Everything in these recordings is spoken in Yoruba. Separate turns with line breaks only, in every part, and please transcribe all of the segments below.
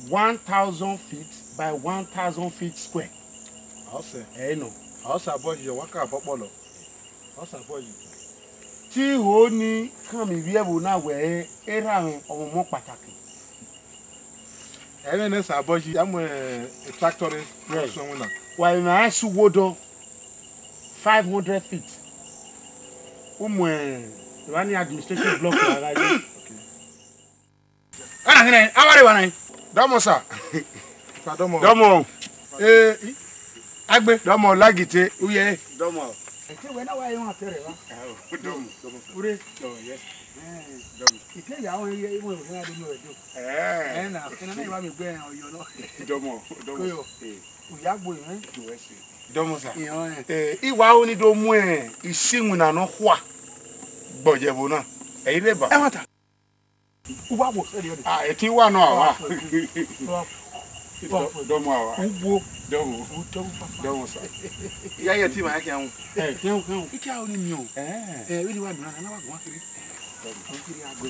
1,000 feet by 1,000 feet square.
Ọ̀sẹ̀.
No.
Ọ̀sẹ̀ àbọ̀jì yọ̀ wákà àpọ̀pọ̀lọ̀. Ọ̀sẹ̀ àbọ̀jì.
Tí ó ní kàn mí bí ẹ̀bùn náà wẹ̀ ẹ́ rà wọn ọmọ mọ́ pàtàkì.
Ẹ̀rẹ́ ní sà àbọ̀jì yàmú tractor rẹ̀ sọ̀hún náà.
Wà á máa sùn wódò 500 feet. Ó mú ìwà ní administrative block rárá yìí.
Ana hene, awari wana.
Dọ́mọ̀ sà.
Dọ́mọ̀.
Agbe.
Dọ́mọ̀ lágìtẹ́.
Uye.
Dọ́mọ̀.
Ete we na wa yon atere wa.
Dọ́mọ̀.
Ure.
Yes.
Dọ́mọ̀. Ite ya won ye won o na de no edo. Na, ina na iwa mi gbe oyo no.
Dọ́mọ̀.
Koyo. Uya gbo yin.
Dọ́mọ̀ sà.
Iyan
Ìwà ó ní do mú ìsìnwìn náà no hwa. Gbọ̀jẹ̀bù náà. Ẹ̀yin lè bà.
e mata. Uwa wo se de o.
Ètí wà náà wà. Dọ́mọ̀ àwa.
Ugbo.
Dọ́mọ̀. Dọ́mọ̀ sà.
Ya ye ti ma yake anwu.
Kẹ́hùn.
Ike a oni mi o. We ni wa dun na wa gun akiri. Akiri agbo.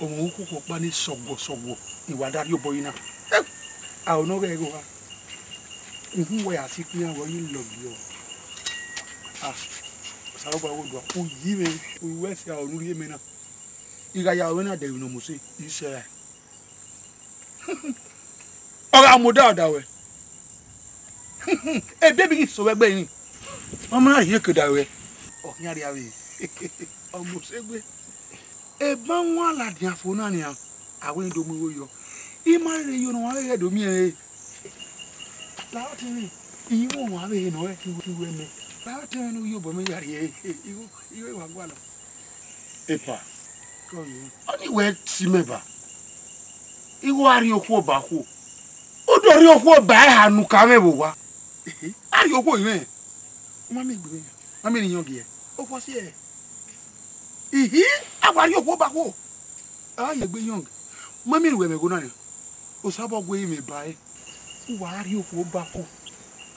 Ohun okuko pa ni sogbo ìwà dari obo ina. A ono ge go ha. Ihun we asiki an wo yin lo bi o. Sa ba wo do o yi me, o we se a onu ri me na. Iga ya we na de no mo se ise. Ora mo da we. Baby so we gbe yin. Mama na ye ke da we. O nya ri awe. O mo se gbe. Eba nwa la dia fo na ni a. Awe ndo mo yo. I ma re yo no wa he do mi e. La o tin. I wo wa we no e ti we me. La o tin no yo bo me yari e. I wa gwa lo.
Epa.
Ko yo.
Oni we ti meba. Iwo ari okwu oba kwo. O do ri okwu oba ha nu ka me bo wa.
Ari okwo yin. Ma mi gbe. Ma mi ni yan ge. O ko si e. Ihi agwari okwo ba kwo. Aye gbe young. Ma mi we me go na ni. O sabo gwe mi bai. Wa ari okwo ba kwo.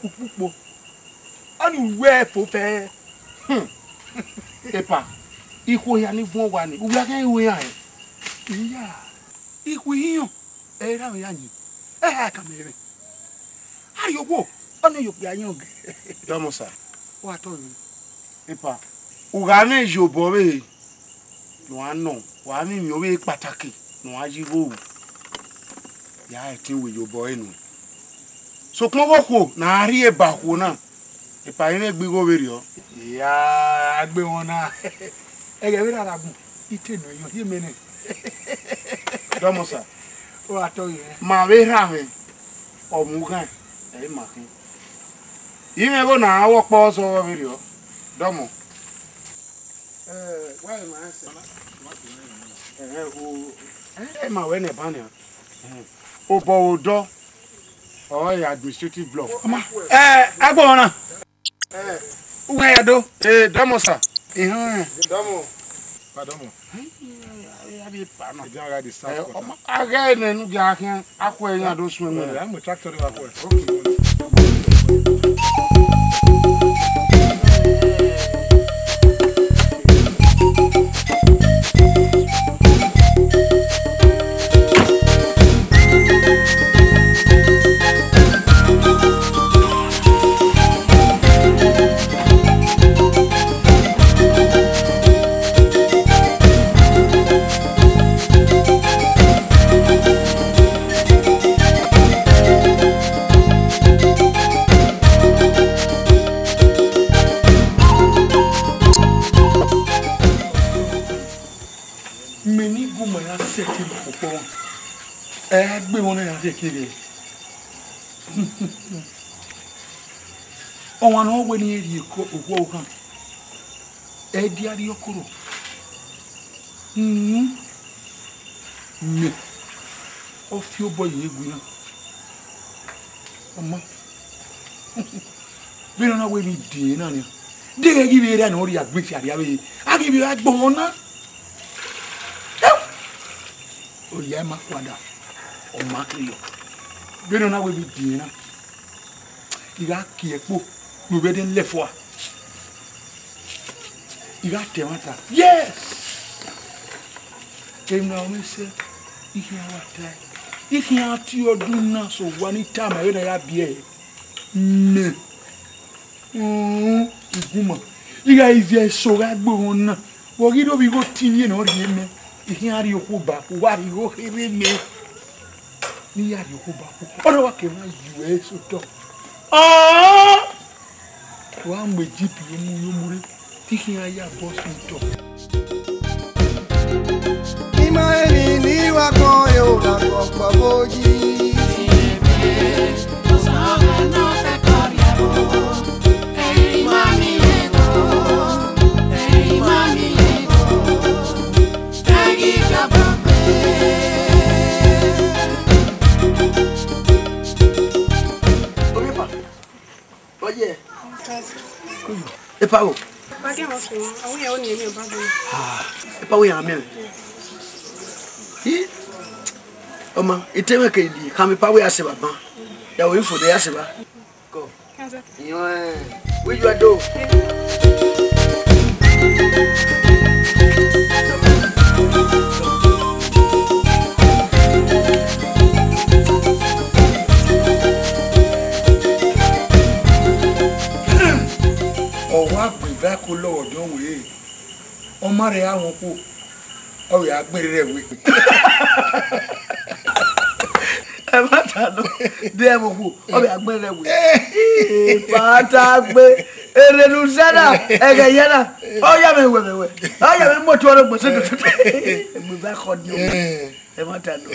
Pupupo. Ani we fo fe.
Epa. Iko ya ni fun wa ni. Ubi akan iwe ya e.
Iya. Iku yiyan. E ra mi yanyi. Ka me re. Ari okwo. Oni yo pe young.
Dọ́mọ̀ sà.
Wa to yin.
Epa. Uga na ejo bo we. No ano. Wa mi o we pàtàkì. No ajiwo. Ya e tin we yo bo enu. So pon wo ko na ri e ba ko na. Epa yin gbe go we ri o.
Ya agbe won na. Ege we ra gun. Ite no yo ye me ne.
Dọ́mọ̀ sà.
Wa to yin.
Ma we ra we. Omugan. E ma kin. Ime go na awo po so wo we ri o. Dọ́mọ̀. Why am I saying? Ma we ne ba ni. O bo odo. O administrative block.
Agbo won na. Uwe ya do.
Dọ́mọ̀ sà.
Ihan.
Dọ́mọ̀. Dọ́mọ̀.
Ya bi pa na.
Ìdí ara di staff quarter.
Aga ene nu bi akin akọ eyan ado sun mi.
Yàmú tractor rẹ̀ wà pọ̀.
Gbe won na se kire. O wan o we ni eri ko ogwo kan. E di ari okoro. Me. O fi o boy egu na. Omo. Bi na we mi di na ni. De ge gi be re na ori agbe fi ari awe. Agi bi agbo won na. O ye ma kwada. O ma kriyo. Beno na we bi di na. Iga ki epo. We be den lefwa. Iga temata. Yes. Kemna omese ihe awata. Ihe ati odun na so wani time we na ya bie. Ne. Iguma. Iga ivie so ga gbo na. Wo gi do bi go tinye na ori me. Ihe ari okuba, wa ri go here me. Ni ari okuba. Ora wa kemna yuwe so to. Wa mwe jipi yomure. Tiki aya boss to.
Imaeni ni wako yo la kwa boji.
No sabe no te corriamo. Hey mami ego. Hey mami ego. Agi kababe.
Oyepa. Oye. Epa o.
Ba ke mo so. Awu ya o ni emi o ba bo.
Epa o ya me. Oma, iteme ke di kami pa we ase baba. Ya we info de ase ba. Go.
Kanza.
Yo we you do.
O wa gbe ba ko lo odun we. O mare awon ku. O ya gbere re we.
E ma ta no. De mo ku. O be agbere we. Pata gbe. Ere nu sada. E ga yana. O ya me we. O ya me mo to ro gbo se. Mo ba ko ni o. E ma ta no.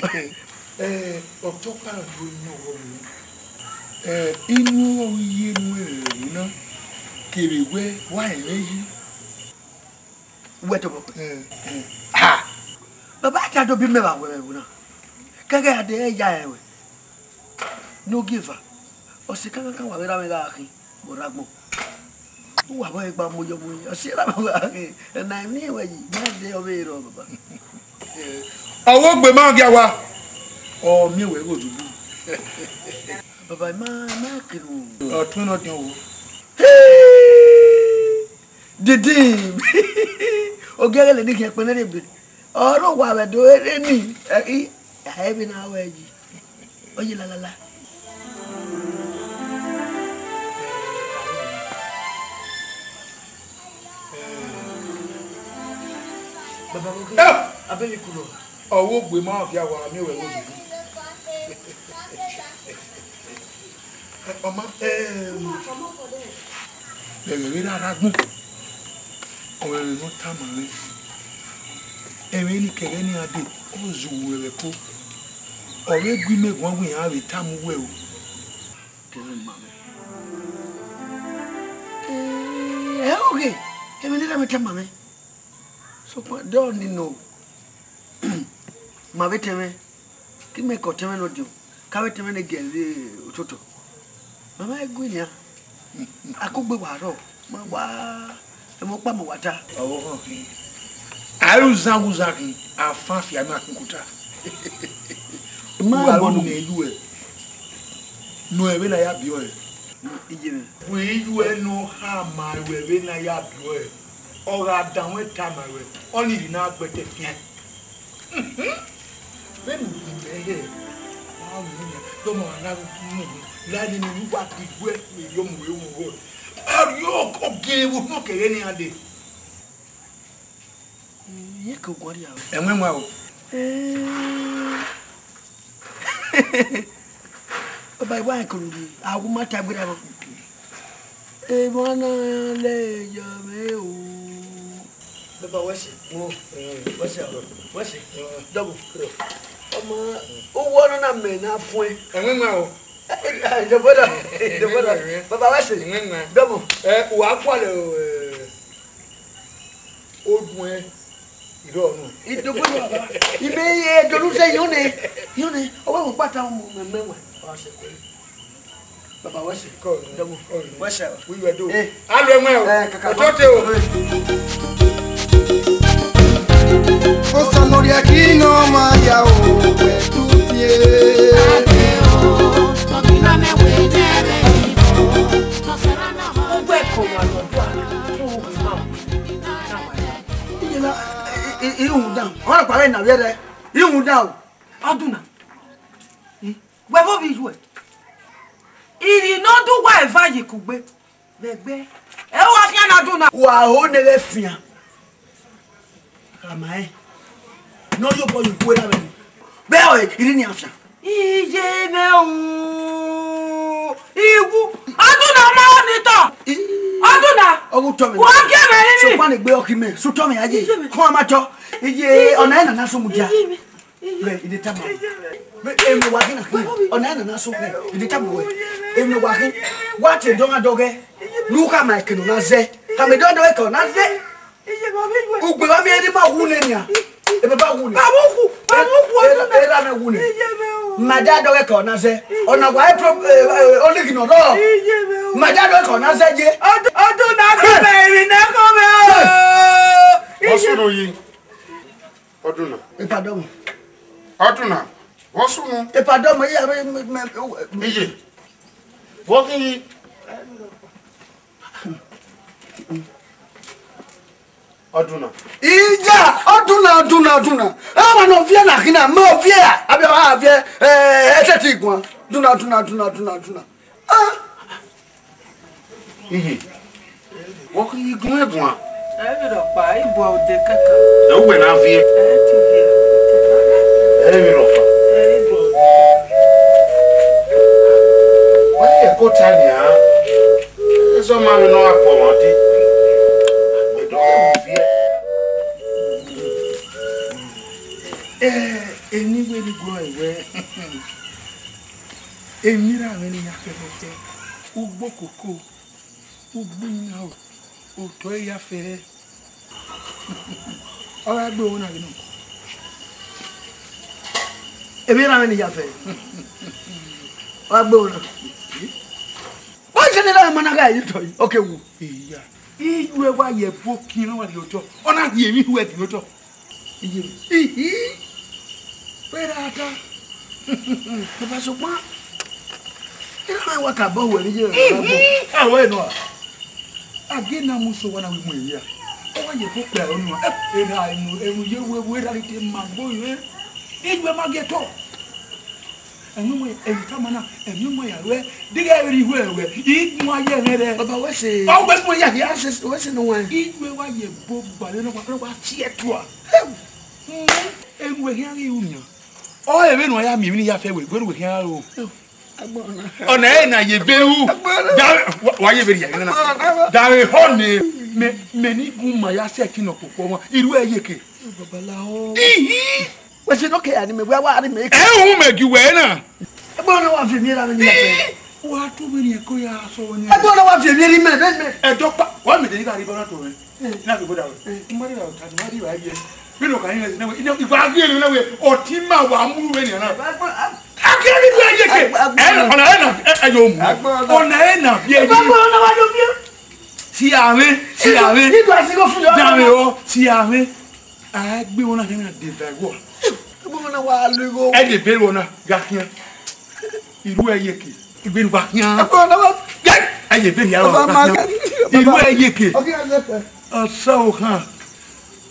O to ka ro ni o mi. Inu oye nu e na. Kerewe wa eleyi.
Weto bo. Ha. Baba ta do bi me ba we na. Kage ade e ya ewe. No giver. O se kanga kan wa we ra me ga akin. Mo ra gbo. Wa bo e gba mo yo mo. O se ra mo ga akin. Na mi we yi. Ma de o be ro baba.
Owo gbe ma ga wa. O mi we go dubu.
Baba ma kiru.
O tun no din o.
Didi. O gere le ni ke pe na bi. Oro wa be do ere ni. E bi na wa yi. O yi la la la. Baba mo ke. Abeli kulo.
Owo gbe ma ga wa mi we go dubu. Oma le ra ra gun. O le no ta ma le. Emi ni kere ni ade. O zu we ko. Ore gwi me gon wi a we ta mu we o.
Kere ma me. Okay. Emi ni ra me ta ma me. So don't ni no. Ma beteme. Ki me ko teme no dio. Ka beteme ne gele ototo. Mama egunya. Akugbe wa ro. Ma wa e mo pa mo wata.
Owo han ki. Aru zangu zaki afan fi ami akunkuta.
Ma
Wa ne yu e. No e na ya bi o e.
ijeme.
We yu e no ha ma we na ya bi o e. Ora dan we ta ma we. Oni di na gbete fian. Bẹ́ẹ̀ni ìgbẹ́lẹ̀ wọ́n mú yẹn tó mọ̀ aláàrùn láti ní wíwá ti gbé yóò mú ewu wò ẹ̀rù yóò kọ́ gé ewu náà kéré ní adé.
Yẹ kò gbọ́dọ̀ yà wò.
Ẹ̀wọ̀n wa o.
Bàbá ìwà ẹ̀kọ́ lòdì àwọn máa ta gbéra wọn. Èèmọ̀ náà lè yọ mí o. Bàbá wẹ́sẹ̀ wẹ́sẹ̀ dọ́bù. Ọmọ owó ọ̀nà náà mẹ̀ náà fún ẹ.
Ẹ̀wọ̀n wa o.
Ìjọba bàbá wẹ́sẹ̀ dọ́bù.
Wà á kọ́ àlẹ́ ogun ẹ ìlú ọ̀nà.
Ìdókòwò bàbá ìbí ẹ̀dọ́lùsẹ̀ yóò ní ọwọ́ ìwọ̀n pátá ọmọ mẹ́wàá. Bàbá wẹ́sẹ̀ dọ́bù wẹ́sẹ̀
wíwẹ̀ dò. Alọ́ ẹ̀wọ̀n o. Ọjọ́ tẹ o.
O sonori aqui no maya o tutie. ihun down. Ora kwa na we de. Ihun down.
Aduna. We bo bi ju e. Iri no do wa eva yi kugbe. Begbe. E wa fi na Aduna.
Wa ho ne le fian. Amae. No yo boy ku na be. Be o iri ni afia.
Iye me o. Iwu. Aduna ma oni to. Aduna.
Ogu to me.
Wa ke me ni.
So kwa ni gbe okime. So to me aje. Ko ama to. Iye ona na so mu dia. Be ide tama. Be emi wa kina ki. Ona na so be. Ide tama we. Emi wa ki. What e don adoge. Luka ma kinu na ze. Ka me don do ko na ze. Ugbe wa mi edi ma wu ne nia. Ebe ba wu ne. Ba wu era na wu ne. Mada do ko na ze. Ona wa only kinu do. Mada do ko na ze je.
Odun na ko be na ko be.
Wosunu yi. Oduna.
Pardon.
Oduna. Wosunu.
Pardon me ya
Ije. Woki. Oduna.
Ija, Oduna. Ama no vie na kina, mo vie, abi ha vie, eteti gwan. Duna. Ah.
Ije. Woki gun egun.
E do pa ibo o de kaka.
E we na vie.
Ti vie.
E mi ro pa.
Ibo.
Why go tell ya? So ma no apo mo ti. Me do vie.
Anyway, we go away. Emira we ni afefe. Ugbo koko. Ugbunya o. O to ya fe. Ora gbe wona bi no.
Emira me ni ya fe. Wa gbe ona. Wa se ni la mana ga yi to yi. Okay wu.
Iya. Iwe wa ye bokin no wa di ojo. Ona ye mi hu e di ojo. Iye. Pera ata.
Papa so pa. Ira wa ka bo we ni je.
Awe no. Age na muso wana we mu ya. O wa ye ko pe onu. E na emu ye we ra ti magbo ye. Iwe ma ge to. Enu mo entamana, enu mo ya we. Diga ri hu ewe. Igun aye re.
Baba we se.
O gbe mo ya
Ya se we se no wan.
Iwe wa ye bo gbale no wa ti eto a. Ewu ehia ri unya. O ewe no ya mi ni ya fe we gberu ehia ro. Ona e na ye behu. Da wa ye beri ya na. Da we ho ni me ni gun ma ya se kino popo won. Iru eyeke.
Babalawo. We se no ke ani me wa ani me.
E hu megi we na.
Ebo na wa fi mi ra ni ya fe.
Wa to be ni ko ya so ni.
Ebo na wa fi mi ri me.
E dokpa wa me de ga ri bona to we. Na be boda we. Mari ra ta mari wa ye. We no kan yin na we. Ina igba agi ni na we. Oti ma wa mu we ni na. Akiri bi ayeke. Ona e na ayo mu. Ona e na bi ayi.
Baba na wa do bi.
Si ave.
Ni do asi go fi yo.
Dame o, si ave. A gbe wona ke na de dago.
Ebo na wa lu go.
E de be wona ga kian. Iru ayeke. Igbe nu ba kian.
Ebo na wa.
Aye be ya ro. Iru ayeke. So kan.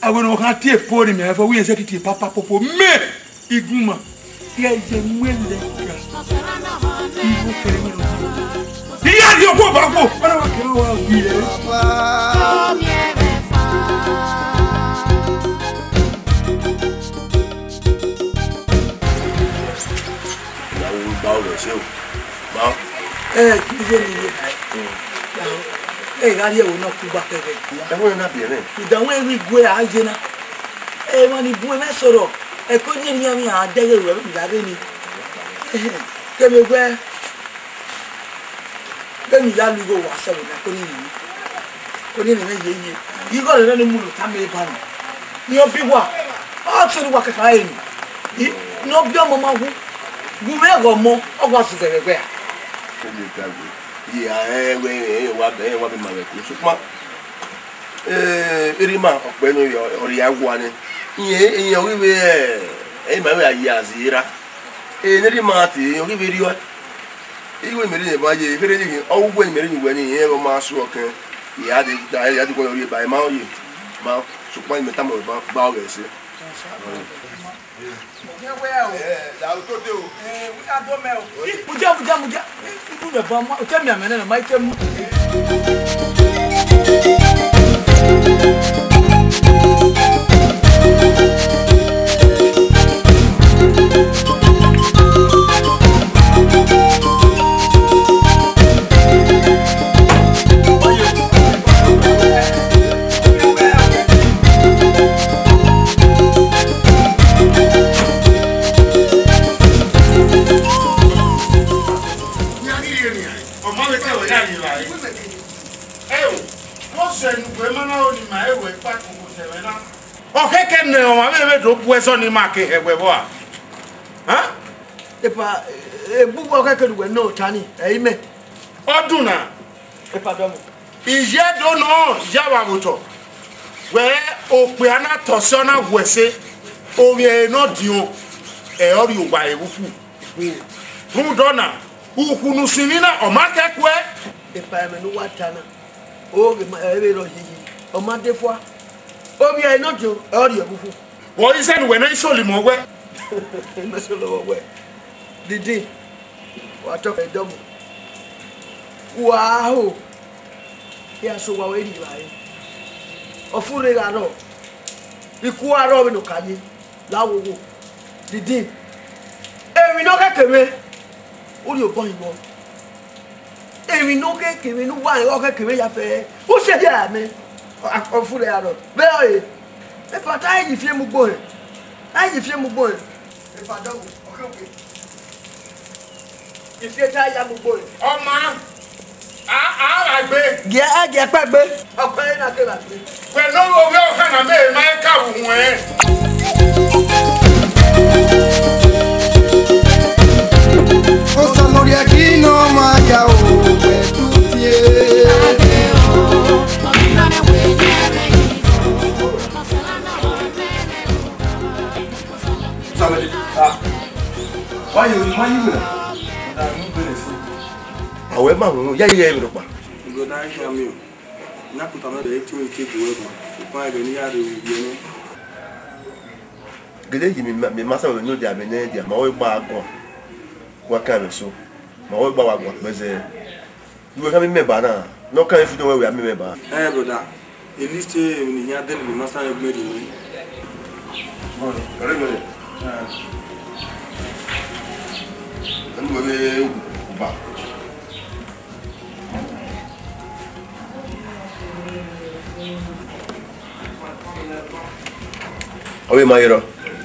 Awo no kan tie po ni me fo wi se tie papa popo me iguma. Ye je mwele ka. Ibu kere mi. Iya di opo ba ko. Ona wa kere wa wi e.
Gari ewo na ku ba kere.
Dawo na bi re.
Ìdánwò ewi gwe a je na. Wọ́n ní bu me sọ̀rọ̀. E ko ni yan mi a dege we mi gade ni. Ke me gwe. Ke mi ya lu go wa se na ko ni ni. Ko ni ni me ye ye. Yi go le ni mu lo ta me ba ni. Ni o bi wa. O ti ri wa kaka e ni. Ni o bi ọmọ ma hu. Bu me go mo, o go su se gbe a.
Ko mi ga we. Iya wa be ma we ku sukma. Irima ọpẹ no yo ori agwa ni. Iye wi we ma we ayi azira. Ne di ma ti ori be ri o. Iwe meri ne ba ye kere ni o gwe meri ni we ni e ma so okan. Ya di ko ori ba ma o ye. Ma
ṣùgbọ́n ìmẹ̀ta mọ̀ bá ọ̀rẹ́ sí.
Okeke ne o ma be do bu eso ni ma ke egbe bo a. Ha?
Epa bu okeke duwe no tani eime.
Odun na.
Epa domo.
Ije do no ja wa boto. We ope ana toso na wese. Omi e no di o. E ori ogba ewuku. Hu do na. Uku nu sinina o ma ke kwe.
Epa me no watana. O ge ma ebe ro hihi. O ma defwa. Obi e no jo ori ewuku.
Wo ise ni we na isoli mo we.
Mesolo we. Didi. Wa to e domo. Wow. Ya so wa we ni bae. Ofure ga no. Iku aro mi no kaye. Lawowo. Didi. Emi no kekeme. Ori o bon iwo. Emi no kekeme no wa o kekeme ya fe. O se ya me. Ofure aro. Be oye. E pata yi fie mu gbo e. Ayi fie mu gbo e. E pa domo. Okay. Ifie ta ya mu gbo e.
Oma. A agbe.
Ge pa gbe. Ope na ke ba gbe.
We no wo we o kana me ma ka wu won.
O sonori aqui no maya o
Awe ma hu ya ye mi ropa.
Go na hia mi o. Na puta no de tu ke duwe ma. Kwa de ni ya de wi no.
Gele yi mi ma sa we no dia me ne dia ma we gba ago. Wa ka me so. Ma we gba wa gba peze. Duwe ka mi me ba na. No kan fi do we ya mi me ba.
Brother. Eliste ni ya de ni ma sa e gbe ni.
Ore mo. Anu we ba. Owe mayero.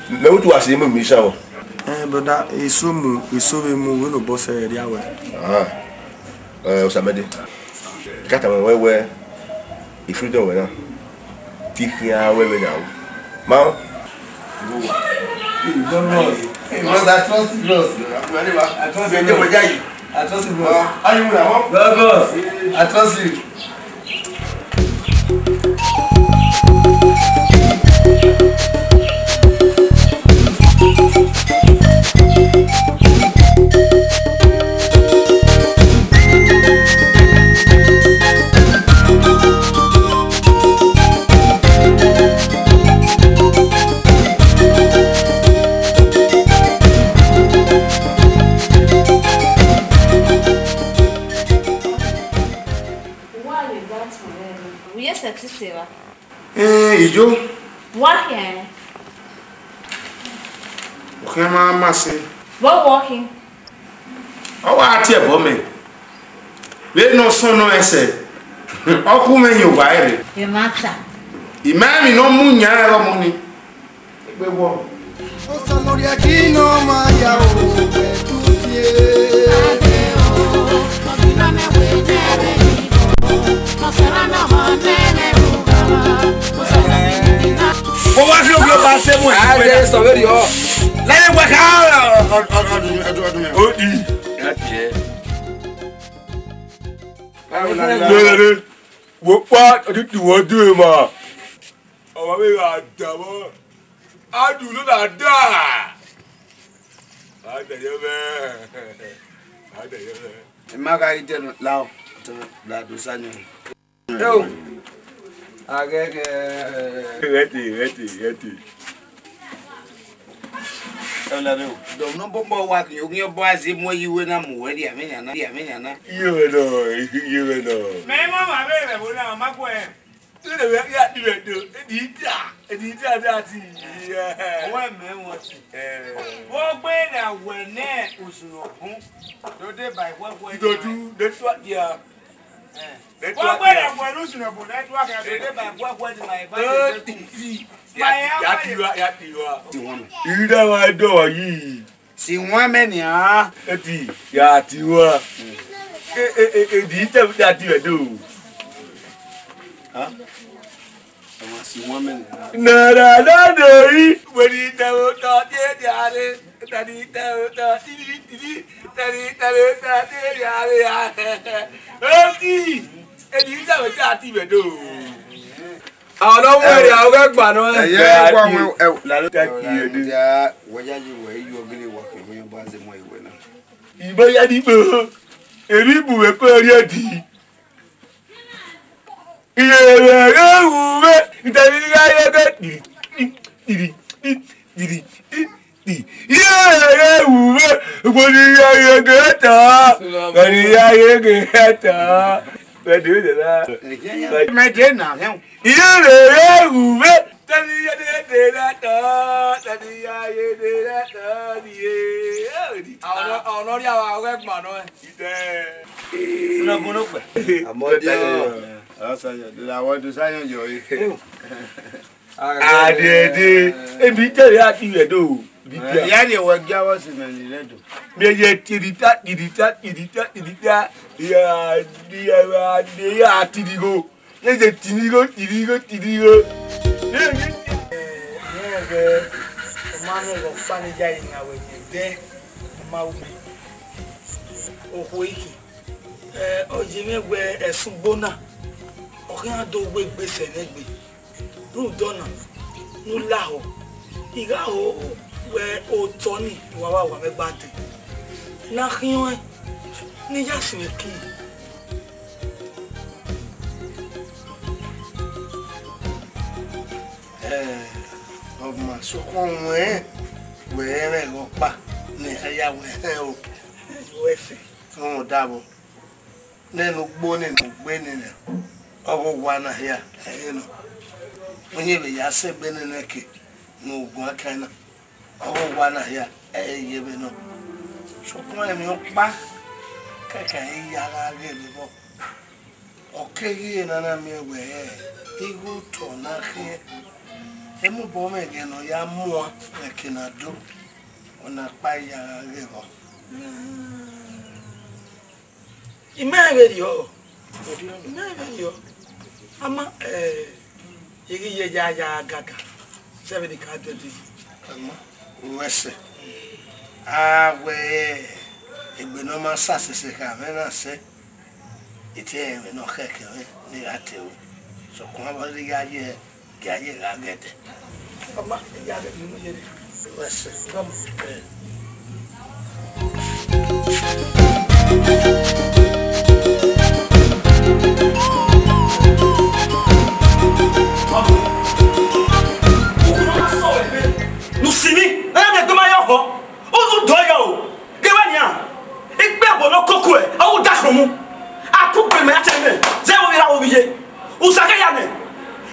Me wutu asiri mu misha wo.
Brother, eso mu we no boss e ria we.
Osamede. Kata wewe. Ifrido we na. Tikia wewe na. Ma.
I trust you, boss. I trust you, boss. I trust you, boss.
Are you now?
Boss, I trust you.
Ijo.
Walking.
Okay, mama say.
What walking?
O wa ti e bo me. Le no son no ese. Oku me yin wa ere.
E mata.
Imami no mu nya ero mo ni. Pe wo.
O sonori aqui no maya
Mo wa fi obi o ba se mu e.
Ah, so very o.
Lẹ́yìn we ka ọdún. O di.
Lele. Wo pa odi wo do e ma. Ọmọ mi ra damo. Adu lo na da. Adeye be. Adeye be.
Maga ite lao. La do sanyo.
Yo.
Reti.
Donc non bon bon wa ki o ngi bo azi mo yiwe na mo we dia menya na.
Yiwe no.
Me mama be be bo na ma ko e. Tu le ya di we do. Edita dati. Wa me won ti. Wo gbe na we ne osuro fun. Do de by we
Do do de to dia.
Wo gbe na we osuro fun network ya do de by we my body.
Ida wa do yi.
Si won me ni a.
Eti ya ti wa. Di te dati we do. Ha? Si won me ni. Na do yi. We di te o to ti ale. Tadi te o to ti. Tadi te ale. Eti. Edi te o dati we do. Àwọn ọmọ èrè àwọn ẹgbà náà ẹgbẹ́ àti lálọ́ tàkì ẹ̀dẹ́.
Wọ́jà yìí wọ̀ ẹ́yí ọgẹ́lẹ̀ wà pẹ̀lú yóò bá ṣe mọ́ ìwé náà.
Ìbọn yá ní pé èmi bùwé kó rí ẹ̀dì. Ìyẹ̀rẹ̀ rẹ̀ wù mẹ́ ìtẹ̀lẹ́ ní ayé bẹ́ẹ̀ tìrì. Ìyẹ̀rẹ̀ rẹ̀ wù mẹ́ ìpò ní ayé gẹ̀ẹ́ta. Kọ̀ní ayé gẹ̀ẹ́ta. Mẹ́tẹ́ náà hẹ́wọ̀n. Ìyẹ̀rẹ̀ wù mẹ́ tani yéde látọ̀ nìyẹn. Àwọn ọ̀rí àwọn ẹgbàá náà ìtẹ́. Sinagun ló pẹ̀.
Àmọ́dé àwọn tó sáyẹn yọ yìí.
Àdèdè ebi tẹ̀lé àti ìrẹ̀dọ̀ o.
Ìyá ni ìwọ jáwọ́ sí mẹ́rin lẹ́dọ̀.
Méje tìrìtà ìyá àtìrìgò. Méje tìrìgò.
Ọmọ panija ìyàwó ìdẹ́ ọmọ omi. Òkú ìkì. Ọjì mẹ́gbẹ́ ẹ̀sùn gbóná. Ọ̀kẹ́ àdógbé gbèsè nẹ́gbẹ́. Rúdọ̀nà ló láhọ̀. Ìgáhọ̀ wẹ òótọ́ ní ìwàwà wà mẹ́gbà tẹ̀. Náhíwẹ́ ní yàsìwẹ̀ kí.
Ọmọ sọkún wẹ́ẹ́ wẹ́ẹ́rẹ́ lọ pa ní ẹ̀yà wẹ́ẹ́ o.
Wẹ́fẹ̀.
Ọ̀hún dàbọ̀. Nínú gbó nínú gbé nínú ọ̀bọ̀ wà náà yà ẹ̀yìn nù. Onye lè yà sẹ́gbẹ́ nínú ẹ̀kẹ́ ní ogun akẹ́ náà. Ọ̀bọ̀ wà náà yà ẹ̀yẹ bẹ́ẹ̀ náà. Sọkún ẹ̀mí ó pa kẹ̀kẹ́ yìí yàrá rẹ̀ mi bọ̀. Ọ̀kẹ́ yìí nana mi wẹ̀ẹ́ ihu tọ̀ náà kẹ́. Emu bɔ mɛ gɛnɔ ya mua mɛ kena do ona kpa ya rɛbɔ.
Ime bɛ di yɔ ama igi ye ja gaga sɛbɛn ni k'a dɔn di.
Ama wɛsɛ awɛ egbenɔma sa sese ka mɛ na sɛ eti yɛ mɛ nɔ kɛkɛ mɛ ne y'a tɛ o sɔkuma bɛ de y'a yɛ k'a yɛ k'a gɛtɛ.
Ama ya bɛ numu yɛ de.
Wɛsɛ
Kɔmu.
Lusimi, ẹ bẹ gbẹmọ ayọ họ, ó dọ yà o, gẹwẹ ni à, ẹgbẹ àbọlọ kókó ẹ, awo dàkọ mu, àkókò ẹmẹ àtẹ mẹ, zẹ wo yẹra wo bi yẹ, usakẹ yà mẹ,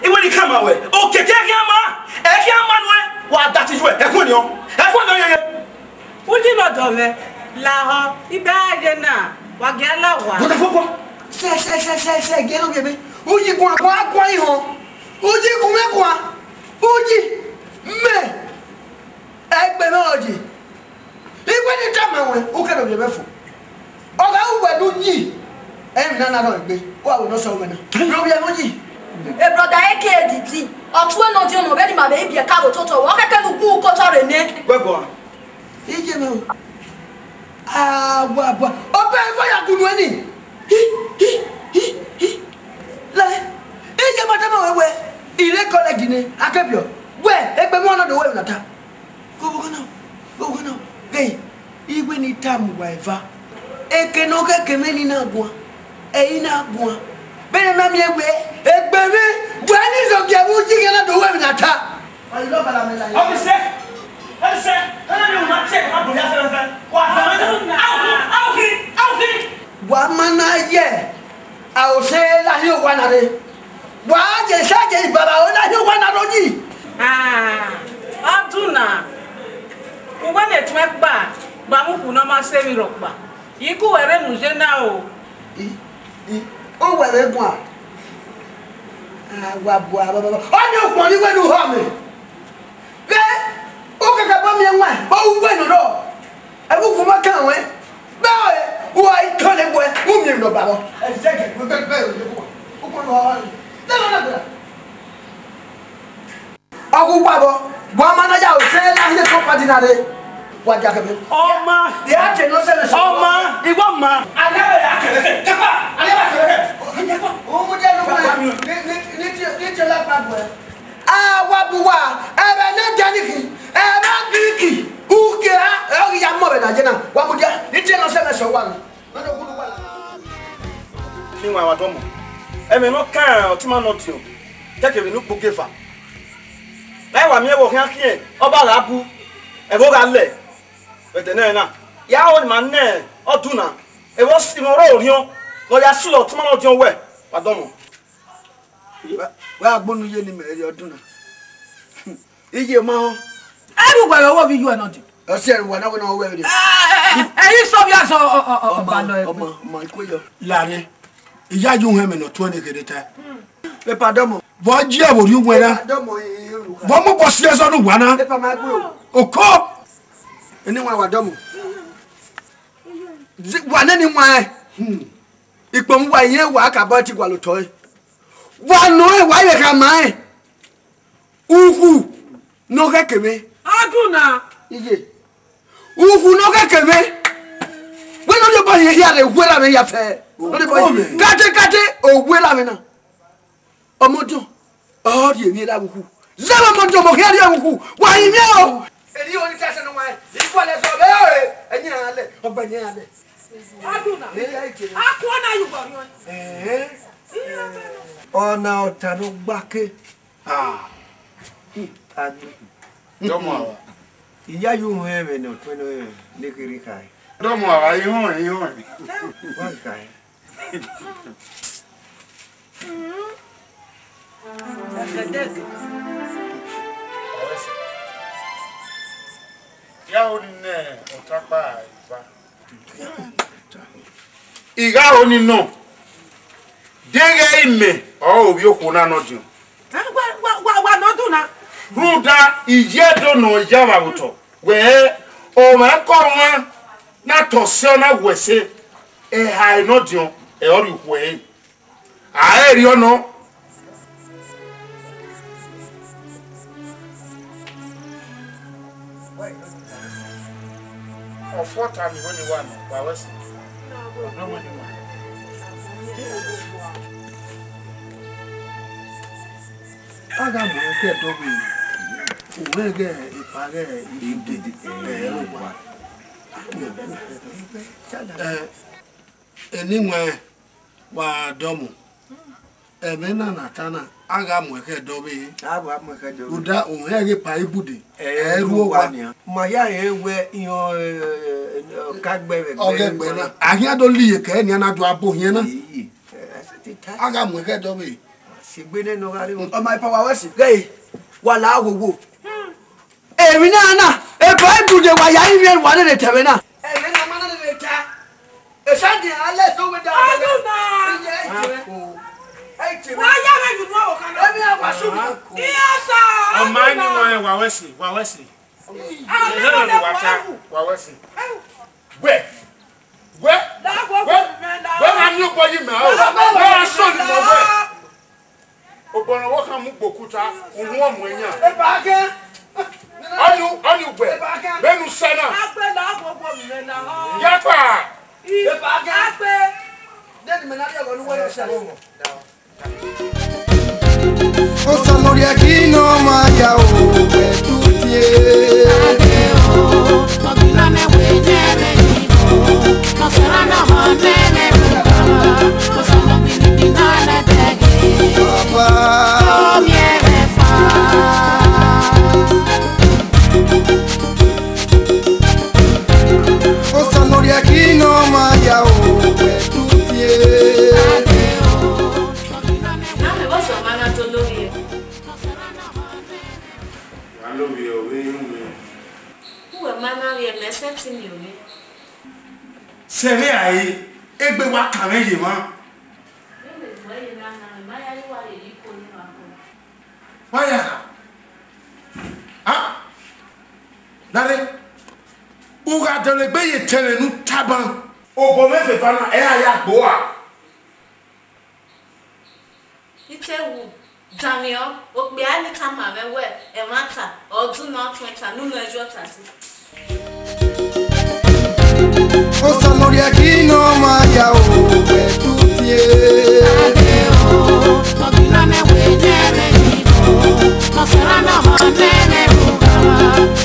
ìwé ni kàmá wẹ, o kẹkẹ kí a ma, ẹ kí a ma nù ẹ, wà á dàtí ju ẹ, ẹ kún ni ọ yẹ yẹ.
Wújí lọ́dọ̀ rẹ̀ làhọ́ ibẹ̀ ayé náà wà gẹ́ aláwà.
Bọ́dà fọ́pọ́ sẹ́ gẹ́rọ bẹ̀bẹ̀ ó yí kun àkọ́ àkọ́ ìhàn ó yí kun mẹ́kọ̀ọ́ ó yí mẹ́ ẹgbẹ́ náà jì ìwé ní tàmàwẹ̀ ó kẹ́rọ̀ bẹ̀bẹ̀ fò ọ̀gá òwẹ̀ ló yí ẹ̀yìn náà náà gbé ó àwọn ọ̀nà sọ̀rọ̀ náà lórí ẹ̀mọ́ yìí.
Broda eke editi ọtún ẹnà ọdún ọ̀nà ọ̀bẹ́ni màmá ebi ẹ̀ka àrò tó tọ̀ wọ́n kẹ́kẹ́ nu kún kọ́tọ́ rẹ̀ ní.
Gbẹ́gbọ́.
Ije mi o àbọ̀ ọbẹ̀ ìfọ̀yà kùnú ẹni lẹ́yìn ije mọ́tẹ́mọ̀ wẹ́wẹ́ ilé kọ́lẹ́jì ni akẹ́bíọ̀ wẹ́ ẹgbẹ́ mọ́ ọ̀nà òwe ìnàta gbogbo náà gẹ̀yìn igwe ni táàmù wà ẹ̀fà èké náà kẹ́kẹ́ mẹ́ni náà gùn ẹ̀yìn náà gùn bẹ́ẹ̀ náà mi ẹgbẹ́ mi Buani zo bia bu jigena do we na ta. Ayi lo bala me la.
Obi se. Ana ni uma check ma bo ya fe. Wa Auki.
Wa mana ye. A o se la hi o wa na re. Wa je sa je baba o la hi o wa na ro ji.
Aduna. Uwa le twe gba mu ku no ma se mi ro pa. Iku were nu je na o.
O were gun a. Wa bo a baba. O ni o pon ni we nu ho mi. Be o kaka ba mi enwa. Ba u we nu ro. E bu ku ma kan we. Be o wa I to le bo e. Mu mi no ba bo. E se ke ko be o ko no ha. Le na na. Agu babo, wa mana ya o se la hile ko padinare. Wa ja ke be.
Oma,
Ya che no se le so.
Oma, iwo ma. Ale ya kele. Kapa, ale ba kele.
O mo je no ma. Ni che la pa bo. Ah wa bu wa, e be na jani ki. E ba biki. U ke ha, e ya mo be na je na. Wa mo je, ni che no se le so wa. Na do ku wa.
Ni wa to mo. E me no kan o ti ma no ti o. Keke bi nu po gefa. Wa mi e wo kan kie oba la bu e bo ga le bete na ya o ma ne oduna e wo si mo ro orion lo ya su lo tuma lo jon we wa don mo
Wa gbonu ye ni me ri oduna. Iye ma ho.
Eru gba wo bi you not.
O se ru wa na we na we ri.
Eyi so bi aso ba lo e.
Ọmọ iko yo.
Lare. Iya ju he me no to ne kedeta.
Le pardon mo.
Bo ji e bo ri wera.
Pardon mo e ru.
Bo mo bo si eso nu wana.
Le pa ma gbe o.
Oko.
Eni wa do mo. Wa na ni wa ipo mu wa yen wa ka ba ti gwa lo to e. Wa no e wa ye ka ma e. Uhu no ke keme.
Aduna.
Iye. Uhu no ke keme. We no le ba ye ya le wera me ya fe. No le ba ye. Kate o wera me na. Omodo. Oh die mi la buku. Zama modo mo ke ya buku. Wa yin mi o. Eri oni ta se no wa. Ikwa le so be o. Enyi ale. Ogbanye ale.
Aduna. Akwa you go.
Ona otanu gbake.
Domo awa.
Iya yu he me no tweno le kiri kai.
Domo awa ihon.
Wa kai.
Ya oni ne otapa ifa. Iga oni no. Dege ime o obi okwu na no dio.
Wa no do na.
Ruda ijedo no ijama buto. We o ma ko won na tosio na wese e ha no dio e ori ku e. A eri ono. Of what time you only one? Why was it? No money.
Aga mo ke to bi. Uwe ge ipare ididi ero wa.
Anyway, wa domo. Ebe na natana aga mo ke dobe.
Aba mo ke do.
Uda o he ge pa ibude. Eru wa.
Ma ya ewe iyo kagbe
Ogegbe na. Ahia do liye ke ni na do abo hien na. Aga mo ke dobe.
Sigbe ne no gari. O my power wasi. Gay. Wala agogo. Emi na. E pa ibude wa ya imi wa ne tebe na. Emi na mana ne ta. E sandi ale so we da.
Wa ya na you know kan.
Emi awa so.
Yes sir.
O mani wa wesi. Wa wesi. Where? I'm not going to where so you know. Obono wo kan mu gbokuta ohun omoyan.
E ba gan.
Onu where? Benu sana.
Agbe la gbogbo mi na ho.
Yapa.
E ba gan.
Agbe.
Dedi me na de go nu wo yo se.
O samori akino maya o betutie.
Adeo, obila me we nere nibo. No será no monene ruba. O solo mi dinana tege.
Papa.
Où est ma mère, mais c'est une union.
C'est vrai, et bien, moi, quand même, Waya. Ah. Nare. Uga de le beye tele nu taban. O bo me fe bana e aya boa.
Ite wu. Daniel, o gbe ani kama me we e mata odun na 20 nu na ejo tasi.
O salori aqui no maya o e tutie.
Adeo, odila me we nere nibo. No será na manene ruga.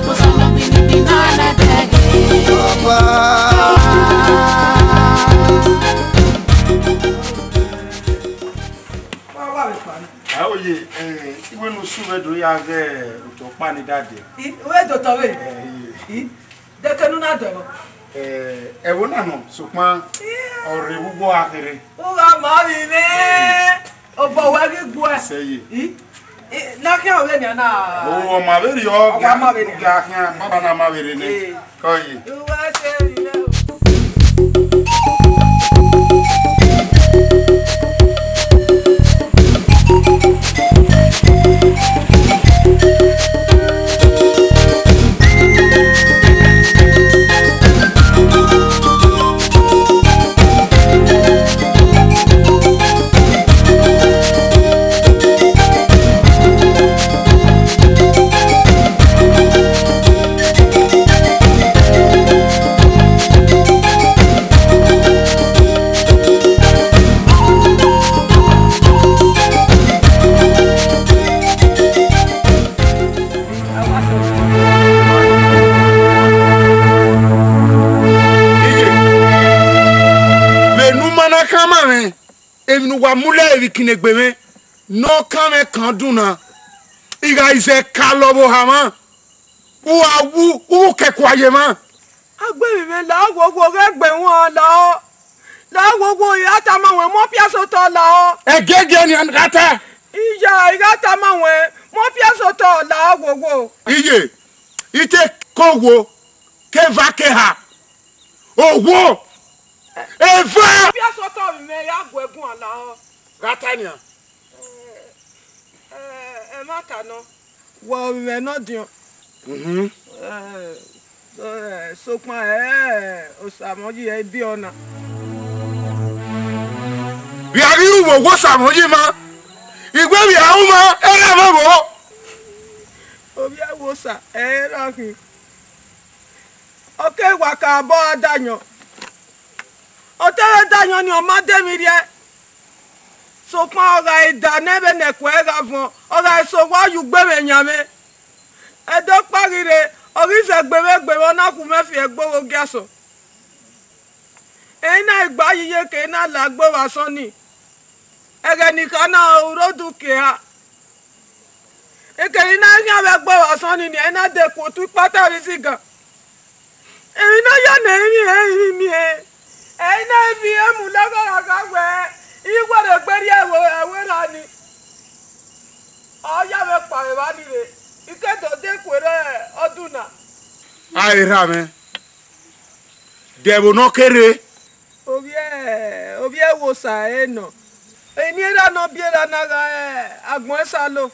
O salon bini na na dege.
How ye iwe no suwe do ya ge to pa ni dade.
We do to we. De kenu na do.
E wo na no so pan ore bugo akere.
O ga ma mi me. O bo wa ge gbo e.
Seye.
Na ke o we ni na.
O ma be ri o ga ma be ga kan baba na ma be re ni. Ko yi.
O wa se ri le.
Evinu wa mule evi kinegbeme no kame kanduna iga ise kalobo hama u kekwaye ma
agbe mi me la gogo regbe won la gogo ya ta ma won mo piaso to la o
egege ni ngata
iya ta ma won mo piaso to la gogo
iye ite kowo ke va ke ha owo Eva!
Bí a sọ tọ́ mi mẹ́ ya gbọ́ ẹ̀gún ọ̀la ọ.
Ratania.
Má kà ná. Wọ ìrẹ̀ náà dìàn. Sopọn òsàmọ́jì ẹ bí ọ̀nà.
Bí a rí ìwò owó sàmọ́jì ma, ìgbé mi àwọn ma ẹ̀rẹ́ mọ́ wò.
Obi ẹ wo sà ẹ̀ rákìn. Ọkẹ́ ìwà kà bọ́ adáyàn. Otere danyo ni omade mi rie so pa ora ida nebe ne kwera fun ora so wa yu gbe me yan me e do parire ori se gbe na ku me fi egboro gaso e na igba yiye ke na lagbo wa so ni ege ni kana urodu ke ha e ke ina yan be gbo wa so ni e na de ko tu pata ri sigan e na ya na mi ẹ̀yin fi emu lọ́gọ́rọ̀ káwẹ́ ìgbọ́dọ̀ gbẹ́rí ẹ̀wẹ́ rà ni ọ̀yá mi pàrọ̀ wá nílé ìkẹ́tọ̀ dẹ́kùnrẹ́ ọdún náà.
àìrà mi dẹ̀bù náà kéré.
obi ẹ wo sà ẹ nà ẹni ẹ̀rọ náà bí ẹ̀rọ náà ra àgbọ̀n ẹ̀ sá lò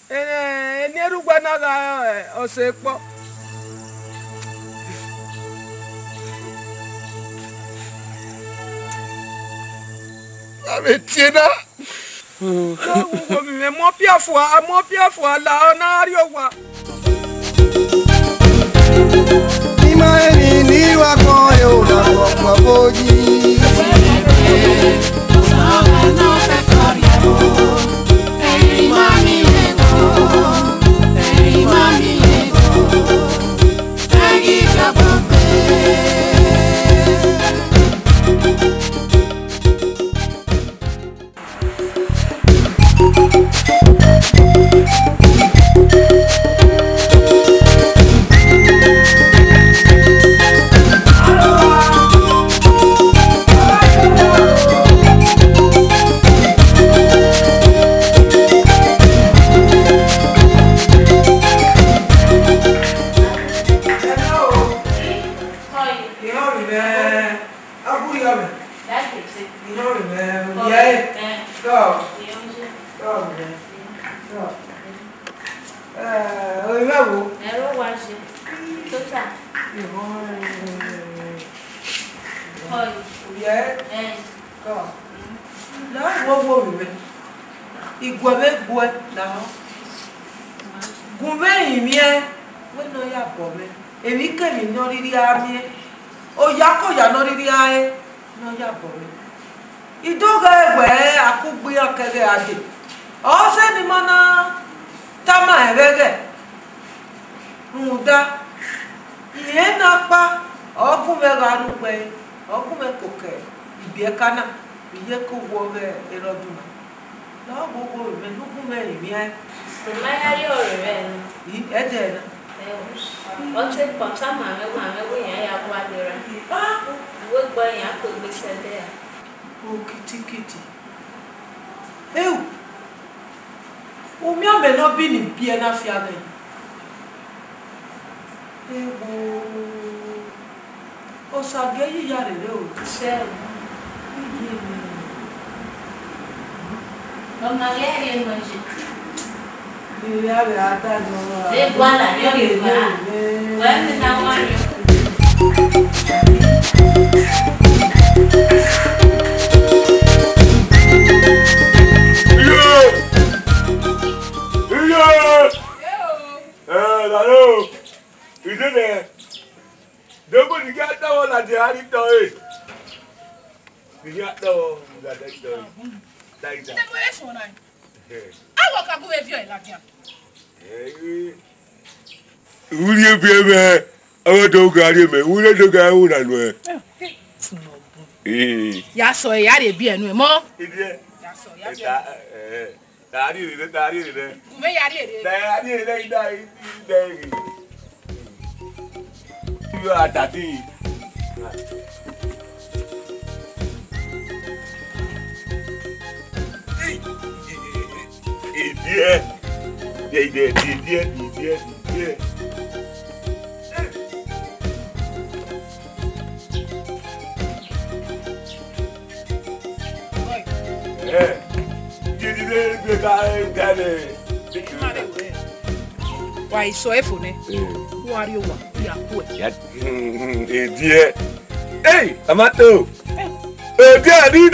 ẹni ẹ̀rúgbẹ́ náà ra ọ̀sẹ̀ pọ̀.
Ametiena.
Mo piafua la onario wa.
Ni mai ni wa ko e o la ko boji.
ẹ̀rọ wa ṣe tó tà.
Wo mi igwe gwe na ho gumbe imie we no ya bo me èmi ke mi no riri ami o ya ko ya no riri ae no ya bo me idoga egwe akugbe akere ade o se ni mana tama erege muda iye na pa ogun me ga nu pe ogun me koke ibi e kana iye ko wo be erodun no gbogbo me nuku me imi ai
ma ya ri ore re
ni ede na
o te pota ma we yan ya kwa dera wo gbo yan ko gbe sede
o kitikiti eu o mi ame no bi ni bi na fi ame ewo o sage yi ya re o
se Mamma lei è mangi.
Ya ve ata no.
Le guarda, io che guarda. Guarda da Mario.
Lalo. Idene. Dogo ni gata wala di hari to e. Ni gata wala di to. Daida.
Te voy a sonar. Awo ka go evio la dia.
Uri bebe. Awo to gari me. Uri to gari una no e.
Ya so e ya re bi enu e mo.
Idie.
Ya so ya bi.
Tari re.
Gume ya re re.
Tari re dai. You are daddy. Idiot.
Why so e fone? Who are you? Ya ku e.
Idiot. Hey, Amato. Daddy,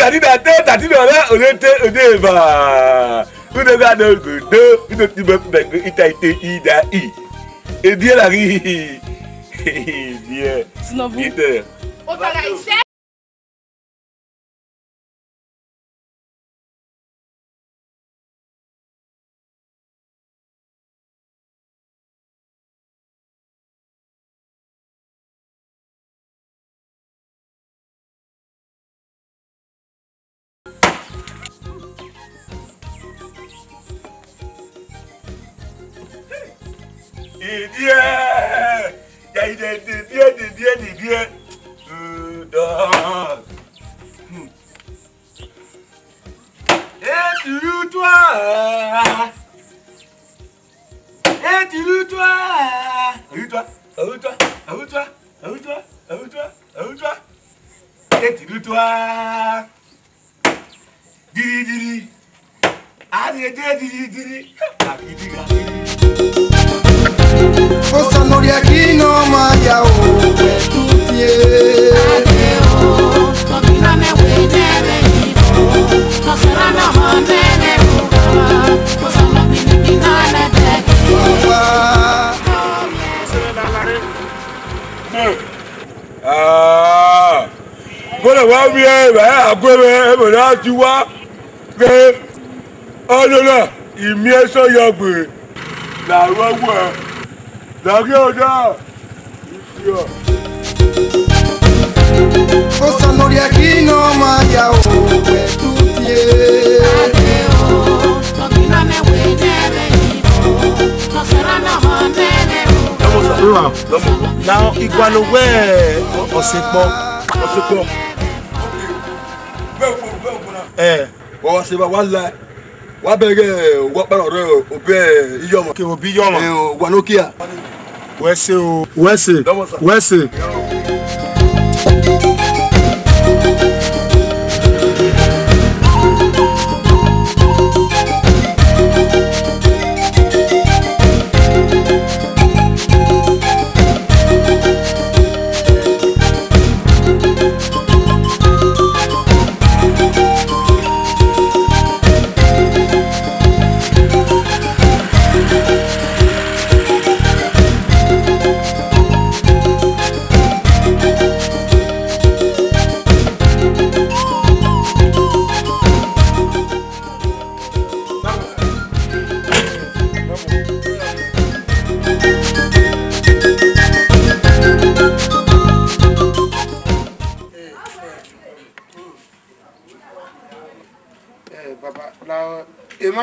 Udah gak ada gede, itu tiba-tiba ita ida i. Dia lagi, dia. Gitu.
O tá aí, certo?
Dia. Sudah. Diri.
Cosa non riachino mai a tutti
Bọ́lá wá wí ẹ̀ àgbẹ̀rẹ̀ ẹ̀mọ̀lá ti wá pé ọlọ́lá ìmí ẹ̀sọ́ yọgbè làwọn wọ̀ ẹ̀ làrí ọ̀dà ìfìyà.
Cosa non riachino mai a tutti
Now Iguanowe Osepo.
Wọ́n wá sí bá wá la wá bẹ̀rẹ̀ wọ́n pẹ̀lú ọ̀rẹ́ òbẹ́ iyọ̀mọ̀.
Kí o bí yọ̀mọ̀.
Wà lókè à.
Wẹ́sẹ̀ o. Wẹ́sẹ̀.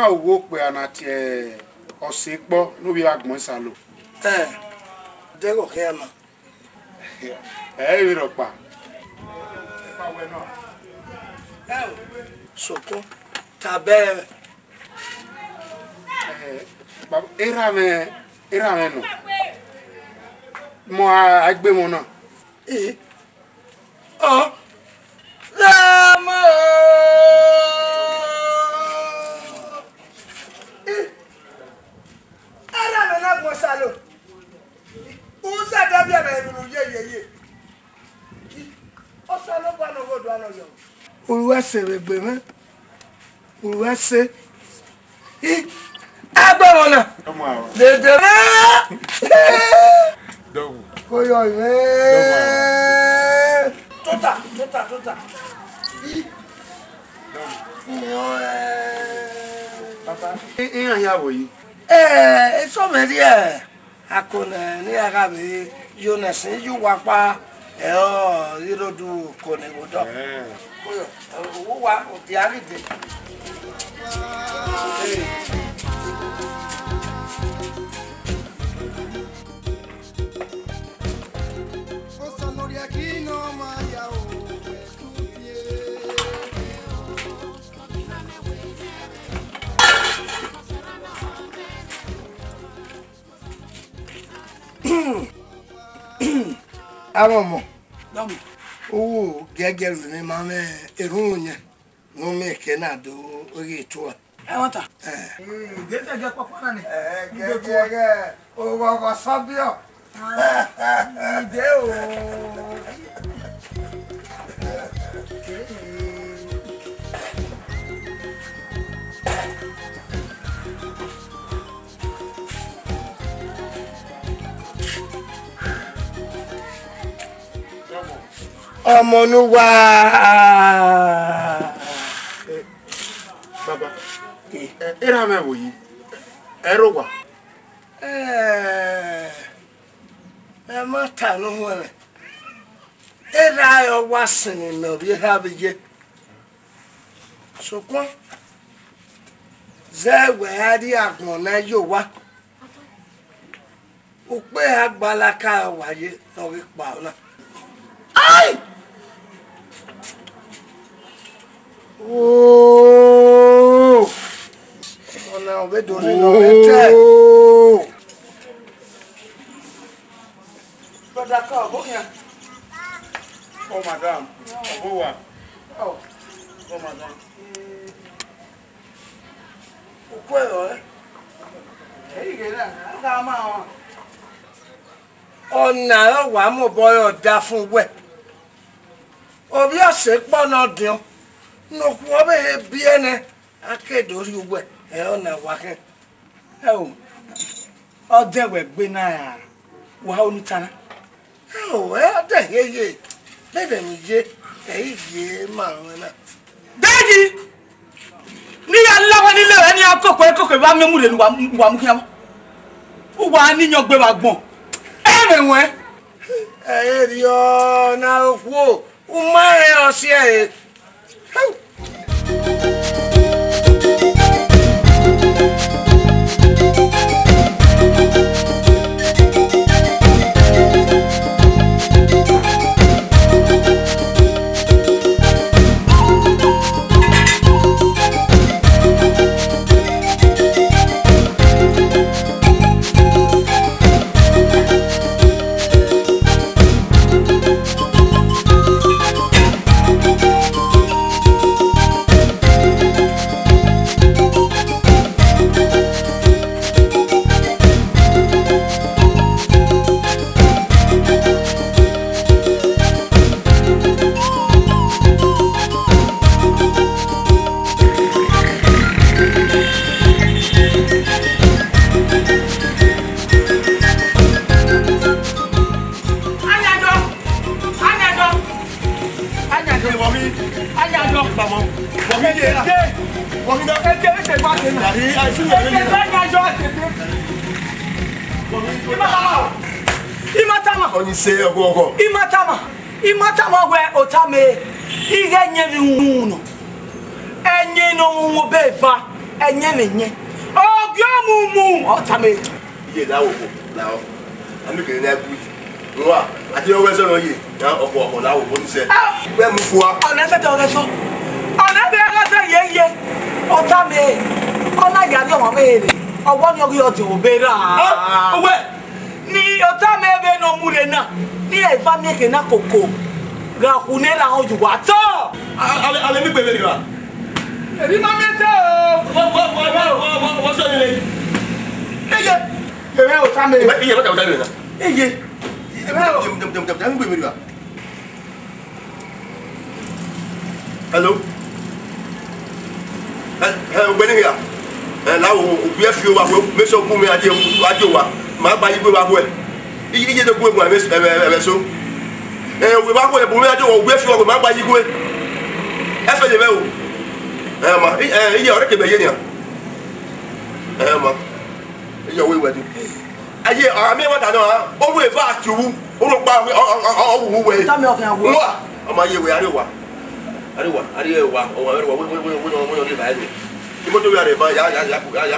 ma wo pe anati osepo no bi agbon salo.
Dego kema.
Iro pa.
Soko tabe
baba era me no. Mo agbe mo na.
Lama. Ara me na mo salo. Usa dabi me nu ye. O salo pa no go do ano yo. Oluwa se regbe me. Oluwa se. Agbawona.
Omo awo.
Dede.
Dogu.
Koyo me. Tota.
Papa, ya woyi.
Eso me di akona ni agabe Jonas you wapa irodu kone godo. Koyo, wa o ti aride. Amomo.
Dami.
Oh, gegelu ni mame erun yen. No me ke na do ori to.
Wanta.
Gete ge papa na ni. Gege. O wa sabio. Ide o. Omonuwa
Baba. Era me woyi. Ero wa.
Mata no wele. Era yo wasin no bi ha beje. Sokon. Zewe adi agbon na yo wa. O pe agbalaka waye no wi pa ona. Ai! Oh! Ona obe dori no ete. Brother ka bo yan.
Oh madam. Owa.
Oh madam. O kwero Hey gela, ga ma won. Ona wa mo boyo da fun we. Obi ose pona din. No ku obe he biene akedori we. Ona wa ke.
O de we gbe na ya. Wa onitana.
De ye. Bebe mi je. Ye ma na.
Daddy! Ni Allah wa ni le ni akoko ba memu le wa mu kiam. Wa ni yan gbe wa gbon. Erewe.
Rio na ofu. Umare osie.
Imatama we otame ige nyeri unu enye no wo beva enye menye ogyomumu otame
iye lawo ami ke na bu nwa ati o we so no ye na opo lawo bo ni se we mu fuwa
ona se to reso ona be ga se yeye otame ona yari o mere owo ni ogi o ti obera owe ni otame be no mure na ni e fa mi ke na koko ga kunera oju wa to
ale mi pe be ri wa
eri ma mete
wo so ni le
eye ere otame
iye ba ta na
eye
dem pe mi wa hello ogbeni here lawo obi e fi o wa me so ku mi aje wa ma gba yi gbe wa ko e iye de ku egun ebe so we ba ko e bu mi aje o gbe fi o ma gba yi gbe e fe le be o ma iye ore ke be ye ni ma iye we we di aye ami wa da na o we va atu o ro pa o wu we
ta mi o kan wo
o ma ye we ari wa o wa we no ni ba ni imoto we are ba ya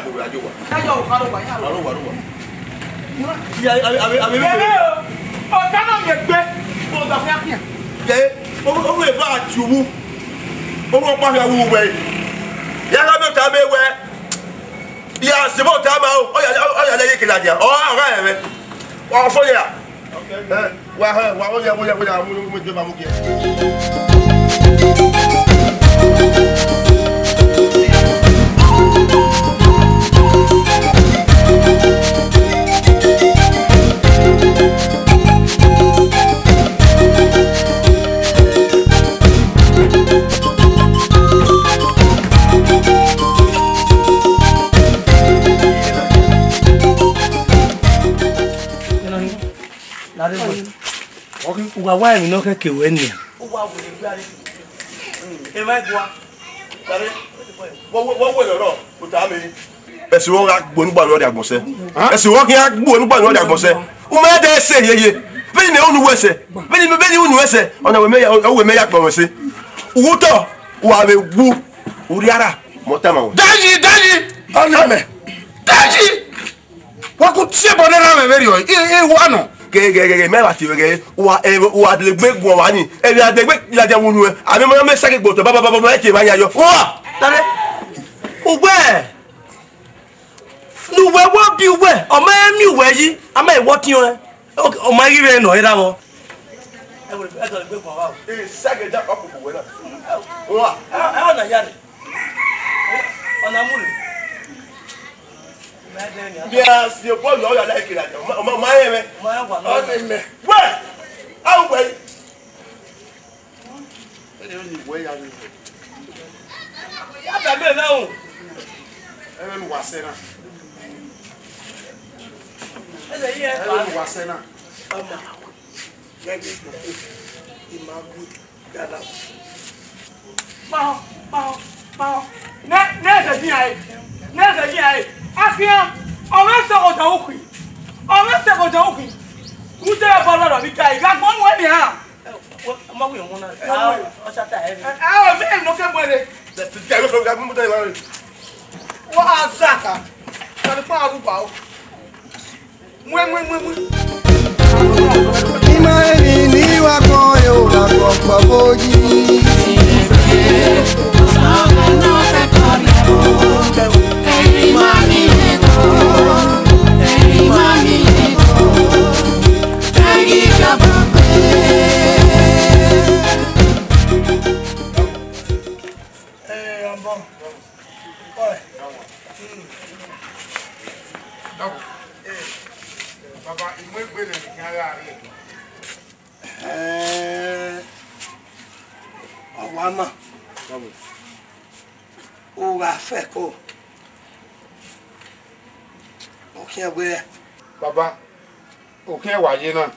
bu ajo wa
ayo o karo wa ya
ro wa
ya abi o ta na me gbe o gba fun akin
je o we va atu o ro pa ya wu we ya ga me ta me we ya se mo ta ma o ya le yeke la dia o ara e me o fo ya okay wa o ya mo je ba mo ki
Uwa wa mi no ke kewe ni.
Uwa wo le gba re. E ma gwa. Sare. Wo lo o ta mi. Esi wo ra gbo nugba lo de agbonse. Esi wo kin gbo nugba lo de agbonse. O ma de se yeye. Be ni onu wese. Be ni unu wese. Ona we me ya pon wese. Uwu to wa be wu. Uri ara mo ta ma wo.
Daji. Ona me. Daji. Wa ku tie bonera me very o. E wa no.
Gege me wa ti gege wa de gbe gun wa ni e bi ade gbe la je wonu e ami mo me sake gbo to baba me ke ma yayo wa tare ugbe nu we wo bi we o ma mi we yi ama e wo tin o ma ri re no ira wo e wo e to gbe gun wa e sake ja opo we na wa e na yare ona mulu bien si o po yo ya like la ma yeme o ni me we au we e ni we ya ni ya ta be na o e me wa se na e le ye pa wa se na ama gege imagu dada pa ne se din ai Afia, ọ̀rẹ́ se ọjà òkú. Ọ̀rẹ́ se ọjà òkú. Ku te ba la bi kai, ga gbon we ni ha. Ma we won na. O cha ta e. O me no ke mo re. De ti ga so ga mu te la. Wa azaka. Ka ni pa aru ba o. Mu.
Ima ni wa ko yo la ko pa boji.
Sabe no se corre. Mami ego, mami ego, tangi kababe.
Ambo. Oi. Baba, imwe gbele ni ara re.
Awama. O wa fe ko.
Baba, òkè wáyé náà.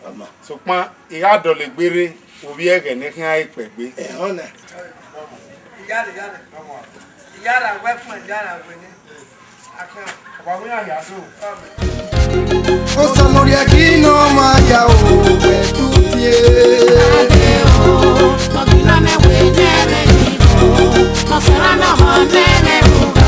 Ṣùgbọ́n ìyá àdọ̀lẹ̀ gbére òbí ẹ̀gẹ̀ ní kí á ìpẹ̀ gbé.
Ọ̀nà. Ìyára wẹ́ fún ìyára wẹ́ ní.
Bàbá mi àyà tó.
Ó sọ lórí ẹ kí iná máa ya òwe tútìé.
Adé o, ọ̀gbìnà mẹ́wẹ̀ẹ́ nẹ́rẹ̀ yìí o, ọ̀fẹ́ràn náà mọ̀ nẹ́rẹ̀ rúgà.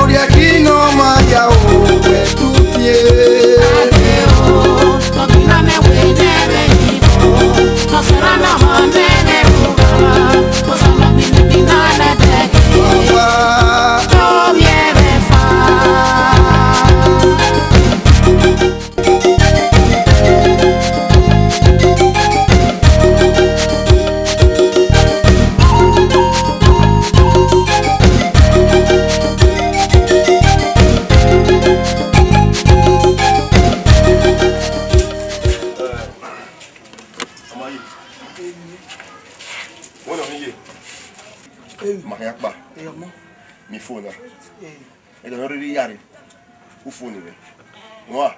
lórí ẹ̀kí náà máa yà ó ẹ̀ tuntun yé.
Makayakba. Mi phone. E do ri yare. U phone be. Wa.